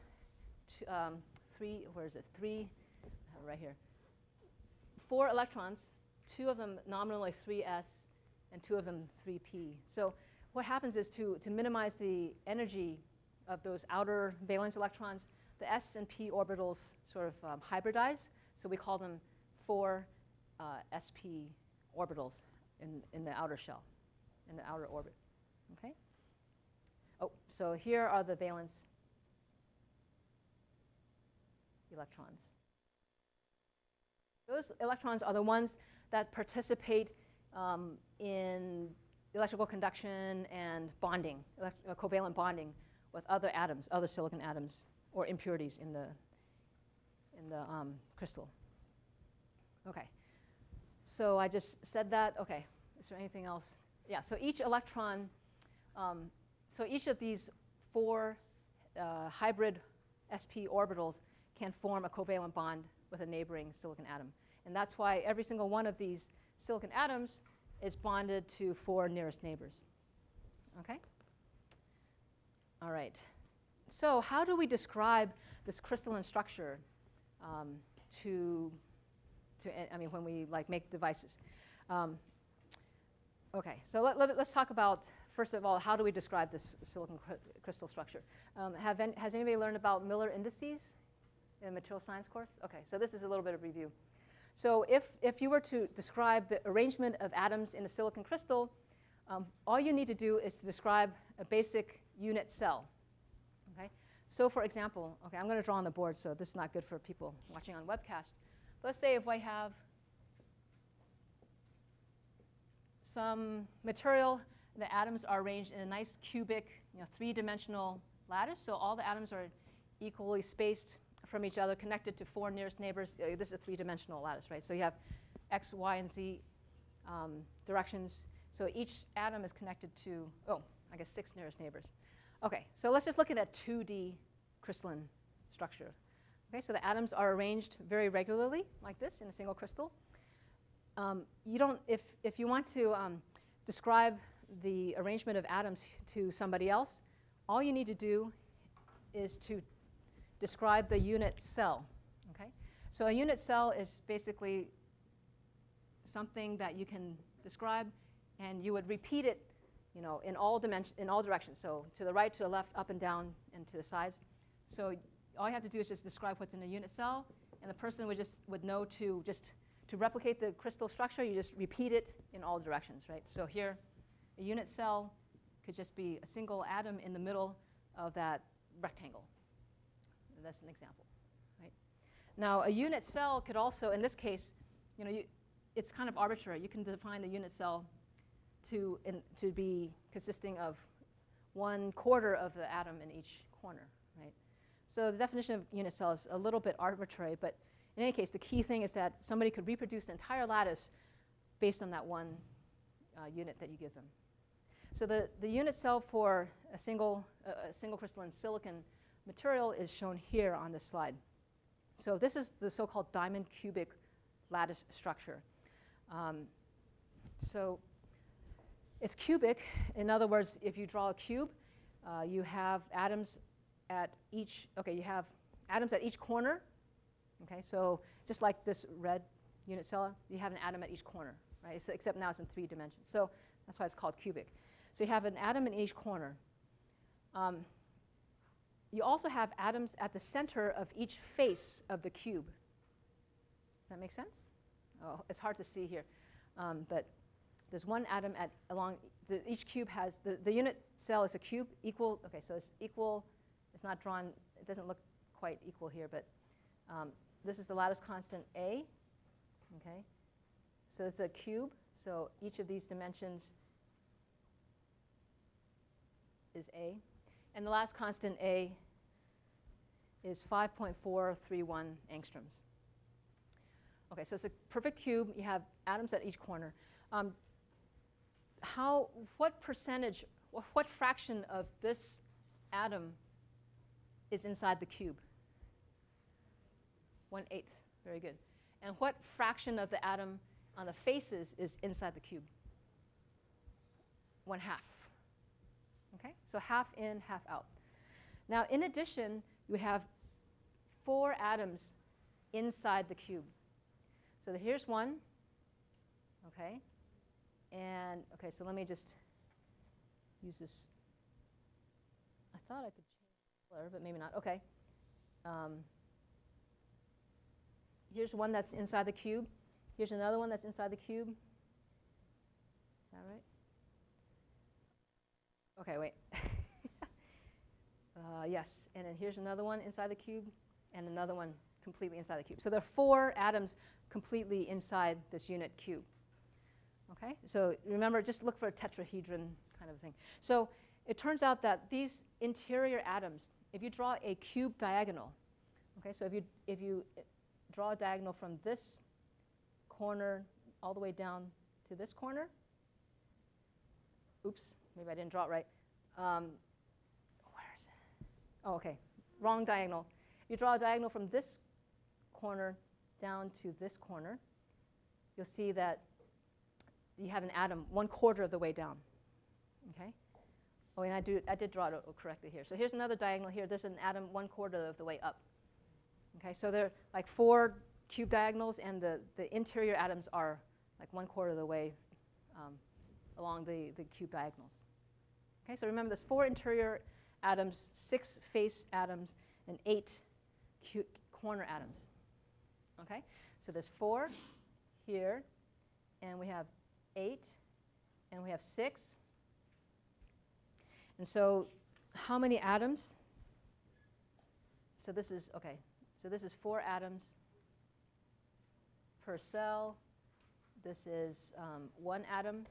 right here. 4 electrons, 2 of them nominally 3s, and 2 of them 3p. So what happens is to minimize the energy of those outer valence electrons, the s and p orbitals sort of hybridize. So we call them 4 sp orbitals in the outer shell, in the outer orbit. Okay. Oh, so here are the valence electrons. Those electrons are the ones that participate in electrical conduction and bonding, covalent bonding with other atoms, other silicon atoms, or impurities in the crystal. Okay. So I just said that. Okay. Is there anything else? Yeah. So each electron, so each of these 4 hybrid sp orbitals can form a covalent bond with a neighboring silicon atom. And that's why every single one of these silicon atoms is bonded to 4 nearest neighbors. Okay? All right. So how do we describe this crystalline structure when we like make devices? Okay, so let's talk about, first of all, how do we describe this silicon crystal structure? Has anybody learned about Miller indices in a material science course? Okay, so this is a little bit of review. So if you were to describe the arrangement of atoms in a silicon crystal, all you need to do is to describe a basic unit cell. Okay? So for example, okay, I'm going to draw on the board, so this is not good for people watching on webcast. Let's say if I have some material, the atoms are arranged in a nice cubic, 3-dimensional lattice. So all the atoms are equally spaced from each other, connected to 4 nearest neighbors. This is a 3-dimensional lattice, right? So you have x, y, and z directions. So each atom is connected to, 6 nearest neighbors. Okay, so let's just look at a 2D crystalline structure. Okay, so the atoms are arranged very regularly, like this, in a single crystal. If you want to describe the arrangement of atoms to somebody else, all you need to do is to describe the unit cell. Okay? So a unit cell is basically something that you can describe, and you would repeat it, in all directions. So to the right, to the left, up and down, and to the sides. So all you have to do is just describe what's in a unit cell, and the person would know to replicate the crystal structure. You just repeat it in all directions, right? So here, a unit cell could just be a single atom in the middle of that rectangle. That's an example, right? Now, a unit cell could also, in this case, it's kind of arbitrary. You can define a unit cell to be consisting of 1/4 of the atom in each corner, right? So the definition of unit cell is a little bit arbitrary, but in any case, the key thing is that somebody could reproduce the entire lattice based on that one unit that you give them. So the unit cell for a single crystalline silicon material is shown here on this slide. So this is the so-called diamond cubic lattice structure. So it's cubic. In other words, if you draw a cube, you have atoms at each corner. Okay, so just like this red unit cell, you have an atom at each corner, right? So except now it's in 3 dimensions. So that's why it's called cubic. So you have an atom in each corner. You also have atoms at the center of each face of the cube. Does that make sense? Oh, it's hard to see here, but there's one atom along each cube has the unit cell is a cube equal. Okay, so it's equal. It's not drawn. It doesn't look quite equal here, but this is the lattice constant A. Okay, so it's a cube. So each of these dimensions is A, and the lattice constant A is 5.431 angstroms. Okay, so it's a perfect cube. You have atoms at each corner. What percentage, what fraction of this atom is inside the cube? 1/8. Very good. And what fraction of the atom on the faces is inside the cube? 1/2. Okay, so half in, half out. Now, in addition, you have 4 atoms inside the cube. So here's one. Okay, and okay, so let me just use this. I thought I could change the color, but maybe not. Okay. Here's one that's inside the cube. Here's another one that's inside the cube. Is that right? Okay, wait. Yes, and then here's another one inside the cube, and another one completely inside the cube. So there are 4 atoms completely inside this unit cube. Okay, so remember, just look for a tetrahedron kind of thing. So it turns out that these interior atoms, if you draw a cube diagonal, okay, so if you draw a diagonal from this corner all the way down to this corner, oops, maybe I didn't draw it right. Where is it? Oh, okay, wrong diagonal. You draw a diagonal from this corner down to this corner, you'll see that you have an atom 1/4 of the way down. Okay? Oh, and I did draw it correctly here. So here's another diagonal here. There's an atom 1/4 of the way up. Okay, so there are like 4 cube diagonals, and the interior atoms are like 1/4 of the way along the cube diagonals. Okay, so remember, there's 4 interior atoms, 6 face atoms, and 8 corner atoms. Okay, so there's 4 here, and we have 8, and we have 6. And so how many atoms? So this is, okay, so this is 4 atoms per cell. This is 1 atom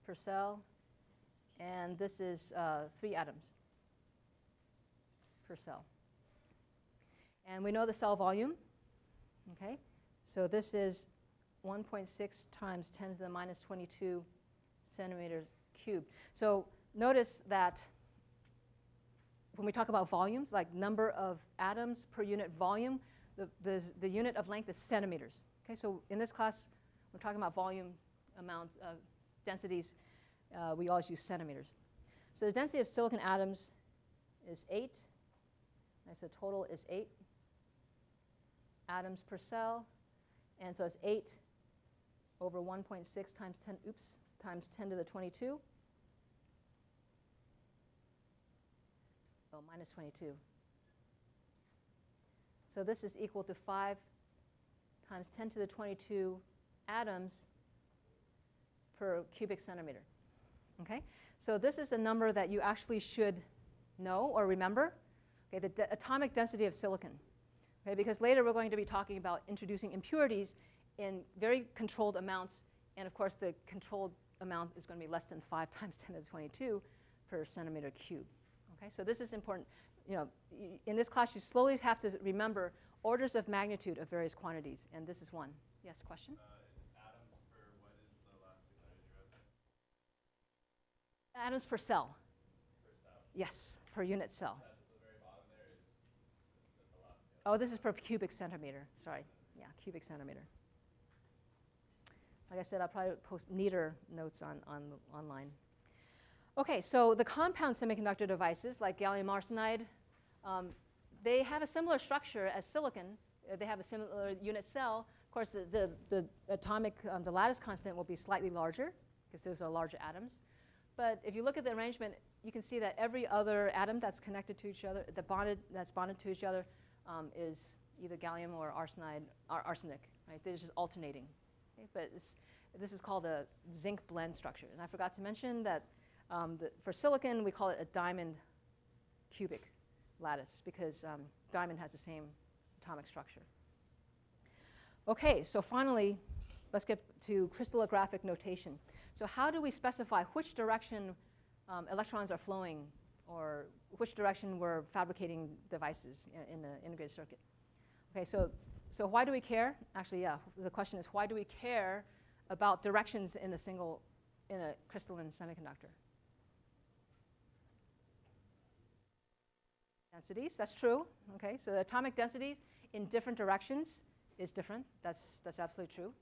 per cell. And this is 3 atoms per cell. And we know the cell volume. Okay, so this is 1.6 times 10 to the minus 22 centimeters cubed. So notice that when we talk about volumes, like number of atoms per unit volume, the unit of length is centimeters. Okay, so in this class, we're talking about volume amount, densities. We always use centimeters. So the density of silicon atoms is 8. And so total is 8 atoms per cell. And so it's 8 over 1.6 times 10, times 10 to the 22. Oh, minus 22. So this is equal to 5 times 10 to the 22 atoms per cubic centimeter. Okay? So this is a number that you actually should know or remember. Okay, the atomic density of silicon. Okay, because later we're going to be talking about introducing impurities in very controlled amounts. And of course, the controlled amount is going to be less than 5 times 10 to the 22 per centimeter cubed. Okay, so this is important. You know, in this class, you slowly have to remember orders of magnitude of various quantities. And this is one. Yes, question? It's atoms per, what is the last 200 you wrote there? Atoms per cell. Per cell. Yes, per unit cell. That's at the very bottom there is the last. Oh, this is per cubic centimeter. Sorry. Yeah, cubic centimeter. Like I said, I'll probably post neater notes online. Okay, so the compound semiconductor devices, like gallium arsenide, they have a similar structure as silicon. They have a similar unit cell. Of course, the atomic, the lattice constant will be slightly larger, because those are larger atoms. But if you look at the arrangement, you can see that every other atom that's connected to each other, that's bonded to each other, is either gallium or arsenide, or arsenic. Right? They're just alternating. Okay? But this is called a zinc blend structure. And I forgot to mention that for silicon, we call it a diamond cubic lattice, because diamond has the same atomic structure. Okay, so finally, let's get to crystallographic notation. So how do we specify which direction electrons are flowing, or which direction we're fabricating devices in the integrated circuit? Okay, so why do we care? Actually, yeah, the question is, why do we care about directions in a crystalline semiconductor? Densities, that's true. Okay, so the atomic densities in different directions is different. That's absolutely true.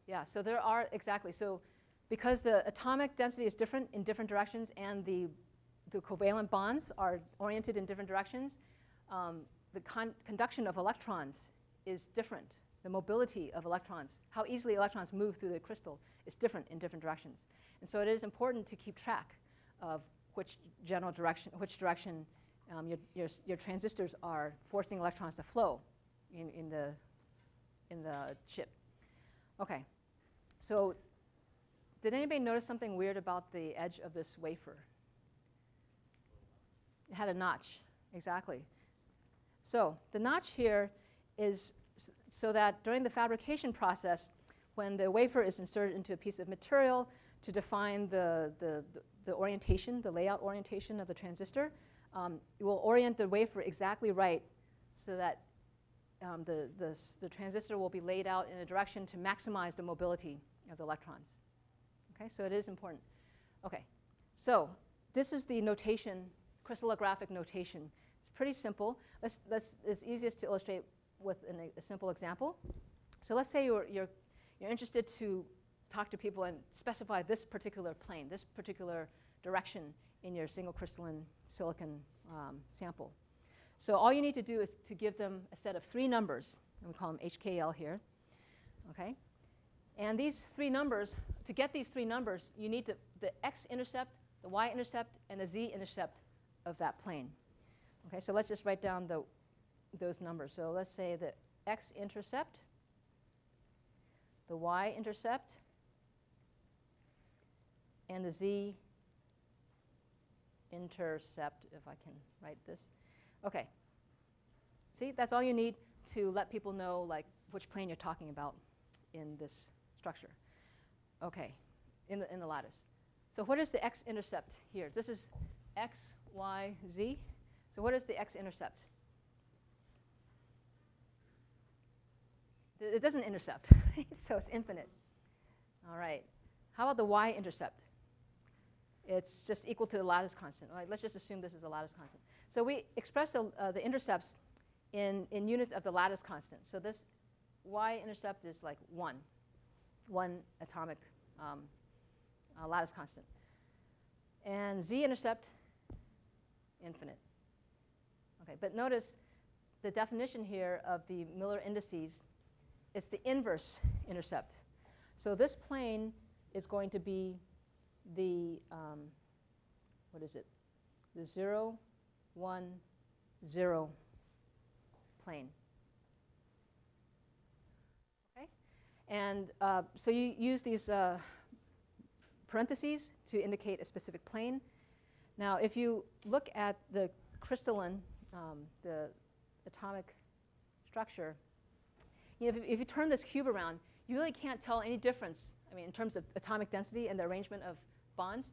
Yeah, so there are, exactly. So because the atomic density is different in different directions, and the covalent bonds are oriented in different directions, the conduction of electrons is different. The mobility of electrons, how easily electrons move through the crystal, is different in different directions. And so it is important to keep track of which direction your transistors are forcing electrons to flow in the chip. Okay, so did anybody notice something weird about the edge of this wafer? It had a notch, exactly. So the notch here is so that during the fabrication process, when the wafer is inserted into a piece of material to define the orientation, the layout orientation of the transistor, it will orient the wafer exactly right so that the transistor will be laid out in a direction to maximize the mobility of the electrons. Okay, so it is important. Okay, so this is the notation, crystallographic notation. It's pretty simple. It's easiest to illustrate with a simple example. So let's say you're interested to talk to people and specify this particular plane, this particular direction in your single crystalline silicon sample. So all you need to do is to give them a set of 3 numbers, and we call them HKL here. Okay? And these 3 numbers, to get these 3 numbers, you need the x-intercept, the y-intercept, and the z-intercept of that plane. Okay, so let's just write down those numbers. So let's say the x-intercept, the y-intercept, and the z-intercept, if I can write this. Okay. See, that's all you need to let people know like which plane you're talking about in this structure. Okay, in the lattice. So what is the x-intercept here? This is x, y, z. So what is the x-intercept? It doesn't intercept, right? So it's infinite. All right. How about the y-intercept? It's just equal to the lattice constant. All right, let's just assume this is the lattice constant. So we express the intercepts in units of the lattice constant. So this y-intercept is like 1 atomic lattice constant. and z-intercept, infinite. Okay, but notice the definition here of the Miller indices, it's the inverse intercept. So this plane is going to be the, what is it? The 0, 1, 0 plane. Okay? And so you use these parentheses to indicate a specific plane. Now, if you look at the crystalline, the atomic structure, you know, if you turn this cube around, you really can't tell any difference, I mean, in terms of atomic density and the arrangement of bonds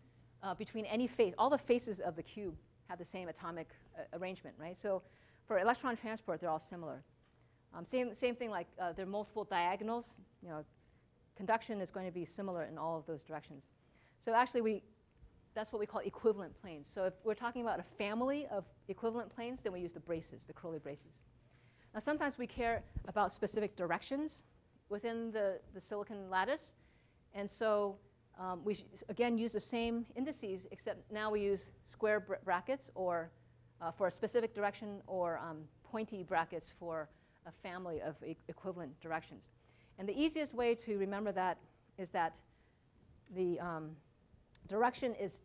between any face. All the faces of the cube have the same atomic arrangement, right? So for electron transport, they're all similar. Same thing, like there are multiple diagonals. You know, conduction is going to be similar in all of those directions. So actually, that's what we call equivalent planes. So if we're talking about a family of equivalent planes, then we use the braces, the Crowley braces. Now, sometimes we care about specific directions within the silicon lattice. And so we again use the same indices, except now we use square brackets or for a specific direction, or pointy brackets for a family of equivalent directions. And the easiest way to remember that is that the direction is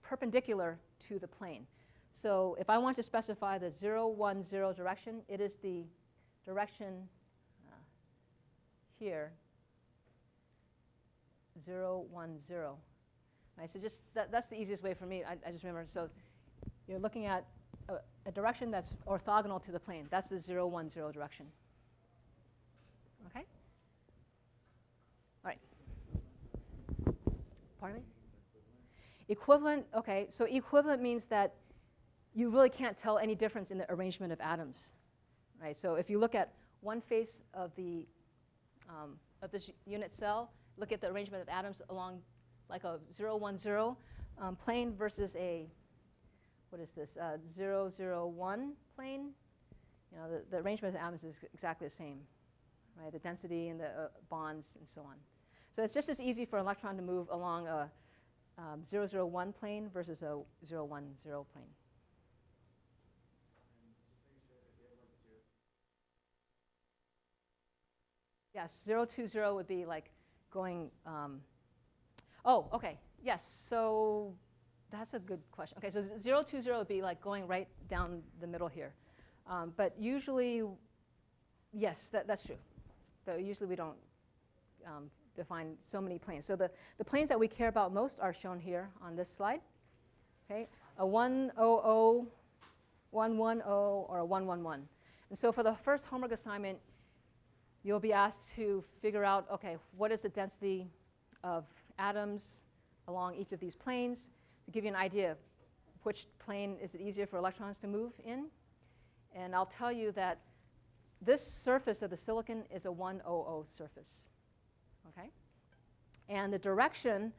perpendicular to the plane. So if I want to specify the 0, 1, 0 direction, it is the direction here, 0, 1, 0. Right, so just that's the easiest way for me. I just remember. So you're looking at a direction that's orthogonal to the plane. That's the 0, 1, 0 direction. Okay? All right. Pardon me? Equivalent, okay. So equivalent means that you really can't tell any difference in the arrangement of atoms. Right? So if you look at one face of this unit cell, look at the arrangement of atoms along like a 0, 1, 0 plane versus a, what is this, 0, 0, 1 plane. You know, the arrangement of atoms is exactly the same, right? The density and the bonds and so on. So it's just as easy for an electron to move along a 0, 0, 1 plane versus a 0, 1, 0 plane. Yes, 0, 2, 0 would be like going, oh, okay, yes, so that's a good question. Okay, so 0, 2, 0 would be like going right down the middle here. But usually, yes, that's true. But usually we don't define so many planes. So the planes that we care about most are shown here on this slide. Okay, a 1, 0, 0, 1, 1, 0, or a 1, 1, 1. And so for the first homework assignment, you'll be asked to figure out, okay, what is the density of atoms along each of these planes, to give you an idea of which plane is it easier for electrons to move in. And I'll tell you that this surface of the silicon is a 100 surface. Okay? And the direction,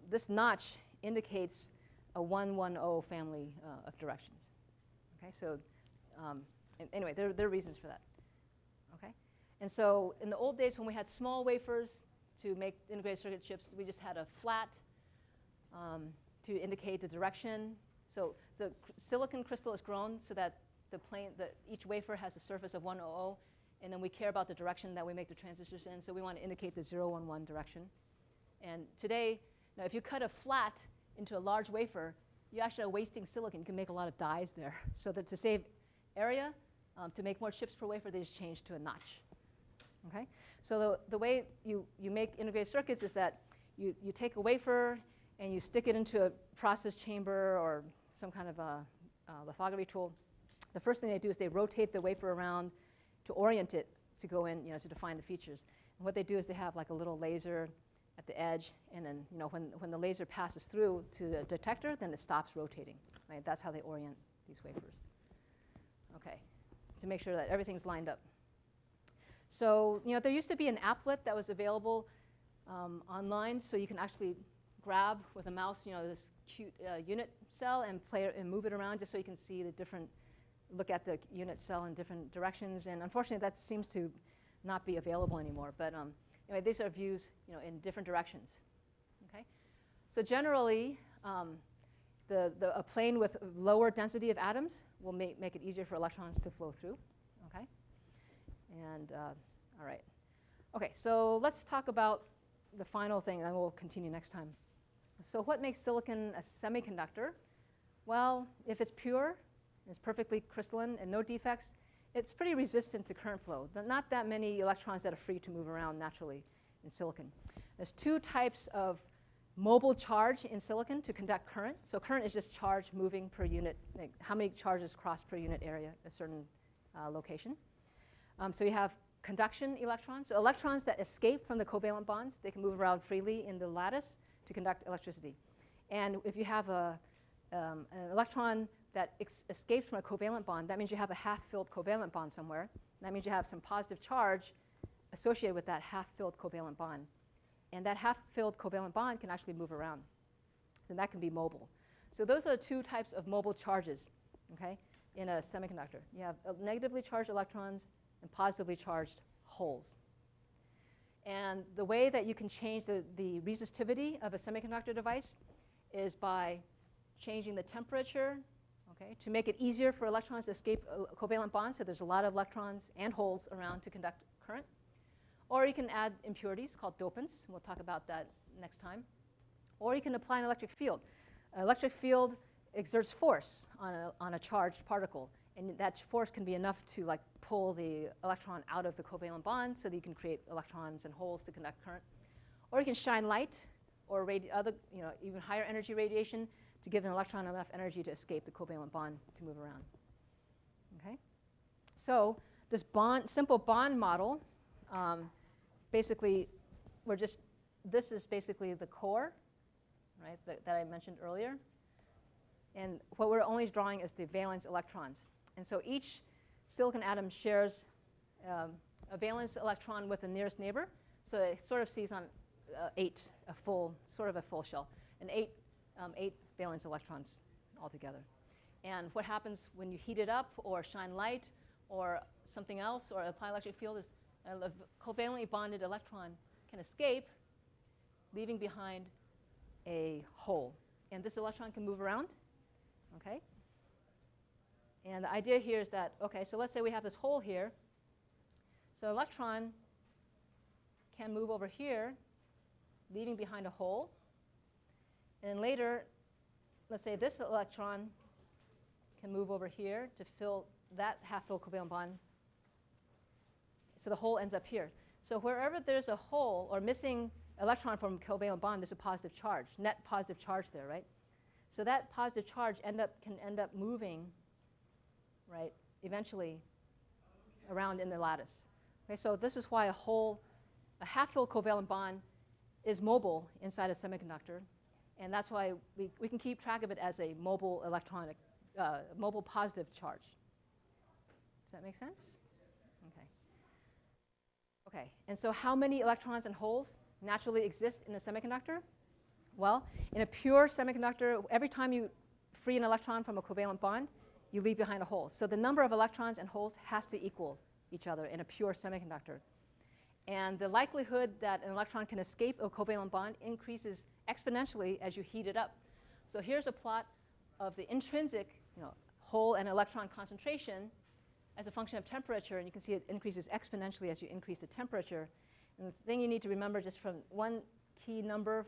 this notch indicates a 110 family of directions. Okay, so anyway, there are reasons for that. Okay? And so in the old days when we had small wafers to make integrated circuit chips, we just had a flat to indicate the direction. So the silicon crystal is grown so that each wafer has a surface of 100, and then we care about the direction that we make the transistors in. So we want to indicate the 0, 1, 1 direction. And today, now if you cut a flat into a large wafer, you actually are wasting silicon. You can make a lot of dies there. So that to save area, to make more chips per wafer, they just change to a notch. Okay? So the way you make integrated circuits is that you take a wafer and you stick it into a process chamber or some kind of a lithography tool. The first thing they do is they rotate the wafer around to orient it to go in, to define the features. And what they do is they have like a little laser at the edge, and then when the laser passes through to the detector, then it stops rotating. Right? That's how they orient these wafers. Okay, to make sure that everything's lined up. So there used to be an applet that was available online, so you can actually grab with a mouse, this cute unit cell and play it and move it around, just so you can see the different, look at the unit cell in different directions. And unfortunately, that seems to not be available anymore. But anyway, these are views, in different directions. Okay. So generally, a plane with lower density of atoms will make it easier for electrons to flow through. Okay? And all right. Okay, so let's talk about the final thing, and then we'll continue next time. So what makes silicon a semiconductor? Well, if it's pure, it's perfectly crystalline and no defects, it's pretty resistant to current flow. Not that many electrons that are free to move around naturally in silicon. There's two types of mobile charge in silicon to conduct current. So current is just charge moving per unit, like how many charges cross per unit area, a certain location. So you have conduction electrons. So electrons that escape from the covalent bonds, they can move around freely in the lattice to conduct electricity. And if you have an electron that escapes from a covalent bond, that means you have a half-filled covalent bond somewhere. That means you have some positive charge associated with that half-filled covalent bond. And that half-filled covalent bond can actually move around. And that can be mobile. So those are the two types of mobile charges, okay, in a semiconductor. You have negatively charged electrons and positively charged holes. And the way that you can change the resistivity of a semiconductor device is by changing the temperature, okay, to make it easier for electrons to escape a covalent bond, so there's a lot of electrons and holes around to conduct current. Or you can add impurities called dopants, and we'll talk about that next time. Or you can apply an electric field. An electric field exerts force on a charged particle, and that force can be enough to like pull the electron out of the covalent bond so that you can create electrons and holes to conduct current. Or you can shine light or other, even higher energy radiation to give an electron enough energy to escape the covalent bond to move around. Okay? So this simple bond model, basically, this is basically the core, right, that I mentioned earlier. And what we're only drawing is the valence electrons. And so each silicon atom shares a valence electron with the nearest neighbor. So it sort of sees on sort of a full shell, and eight valence electrons altogether. And what happens when you heat it up or shine light or something else or apply electric field is a covalently bonded electron can escape, leaving behind a hole. And this electron can move around, okay? And the idea here is that, okay, so let's say we have this hole here. So electron can move over here, leaving behind a hole. And later, let's say this electron can move over here to fill that half-filled covalent bond. So the hole ends up here. So wherever there's a hole or missing electron from a covalent bond, there's a positive charge, net positive charge there, right? So that positive charge can end up moving, right, eventually around in the lattice. Okay, so this is why a half-filled covalent bond is mobile inside a semiconductor. And that's why we can keep track of it as a mobile mobile positive charge. Does that make sense? Okay. Okay, and so how many electrons and holes naturally exist in a semiconductor? Well, in a pure semiconductor, every time you free an electron from a covalent bond, you leave behind a hole. So the number of electrons and holes has to equal each other in a pure semiconductor. And the likelihood that an electron can escape a covalent bond increases exponentially as you heat it up. So here's a plot of the intrinsic hole and electron concentration as a function of temperature. And you can see it increases exponentially as you increase the temperature. And the thing you need to remember just from one key number,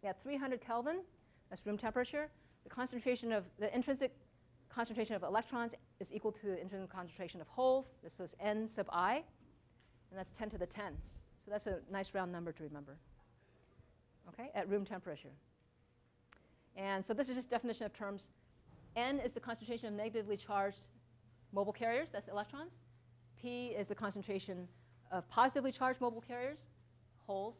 at 300 Kelvin, that's room temperature, the intrinsic concentration of electrons is equal to the intrinsic concentration of holes. This is n sub I, and that's 10 to the 10. So that's a nice round number to remember, okay, at room temperature. And so this is just definition of terms. N is the concentration of negatively charged mobile carriers, that's electrons. P is the concentration of positively charged mobile carriers, holes.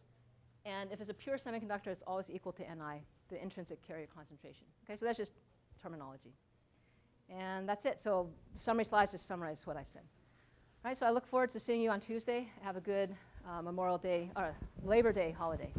And if it's a pure semiconductor, it's always equal to Ni, the intrinsic carrier concentration. Okay, so that's just terminology. And that's it. So summary slides just summarize what I said. All right, so I look forward to seeing you on Tuesday. Have a good Memorial Day or Labor Day holiday.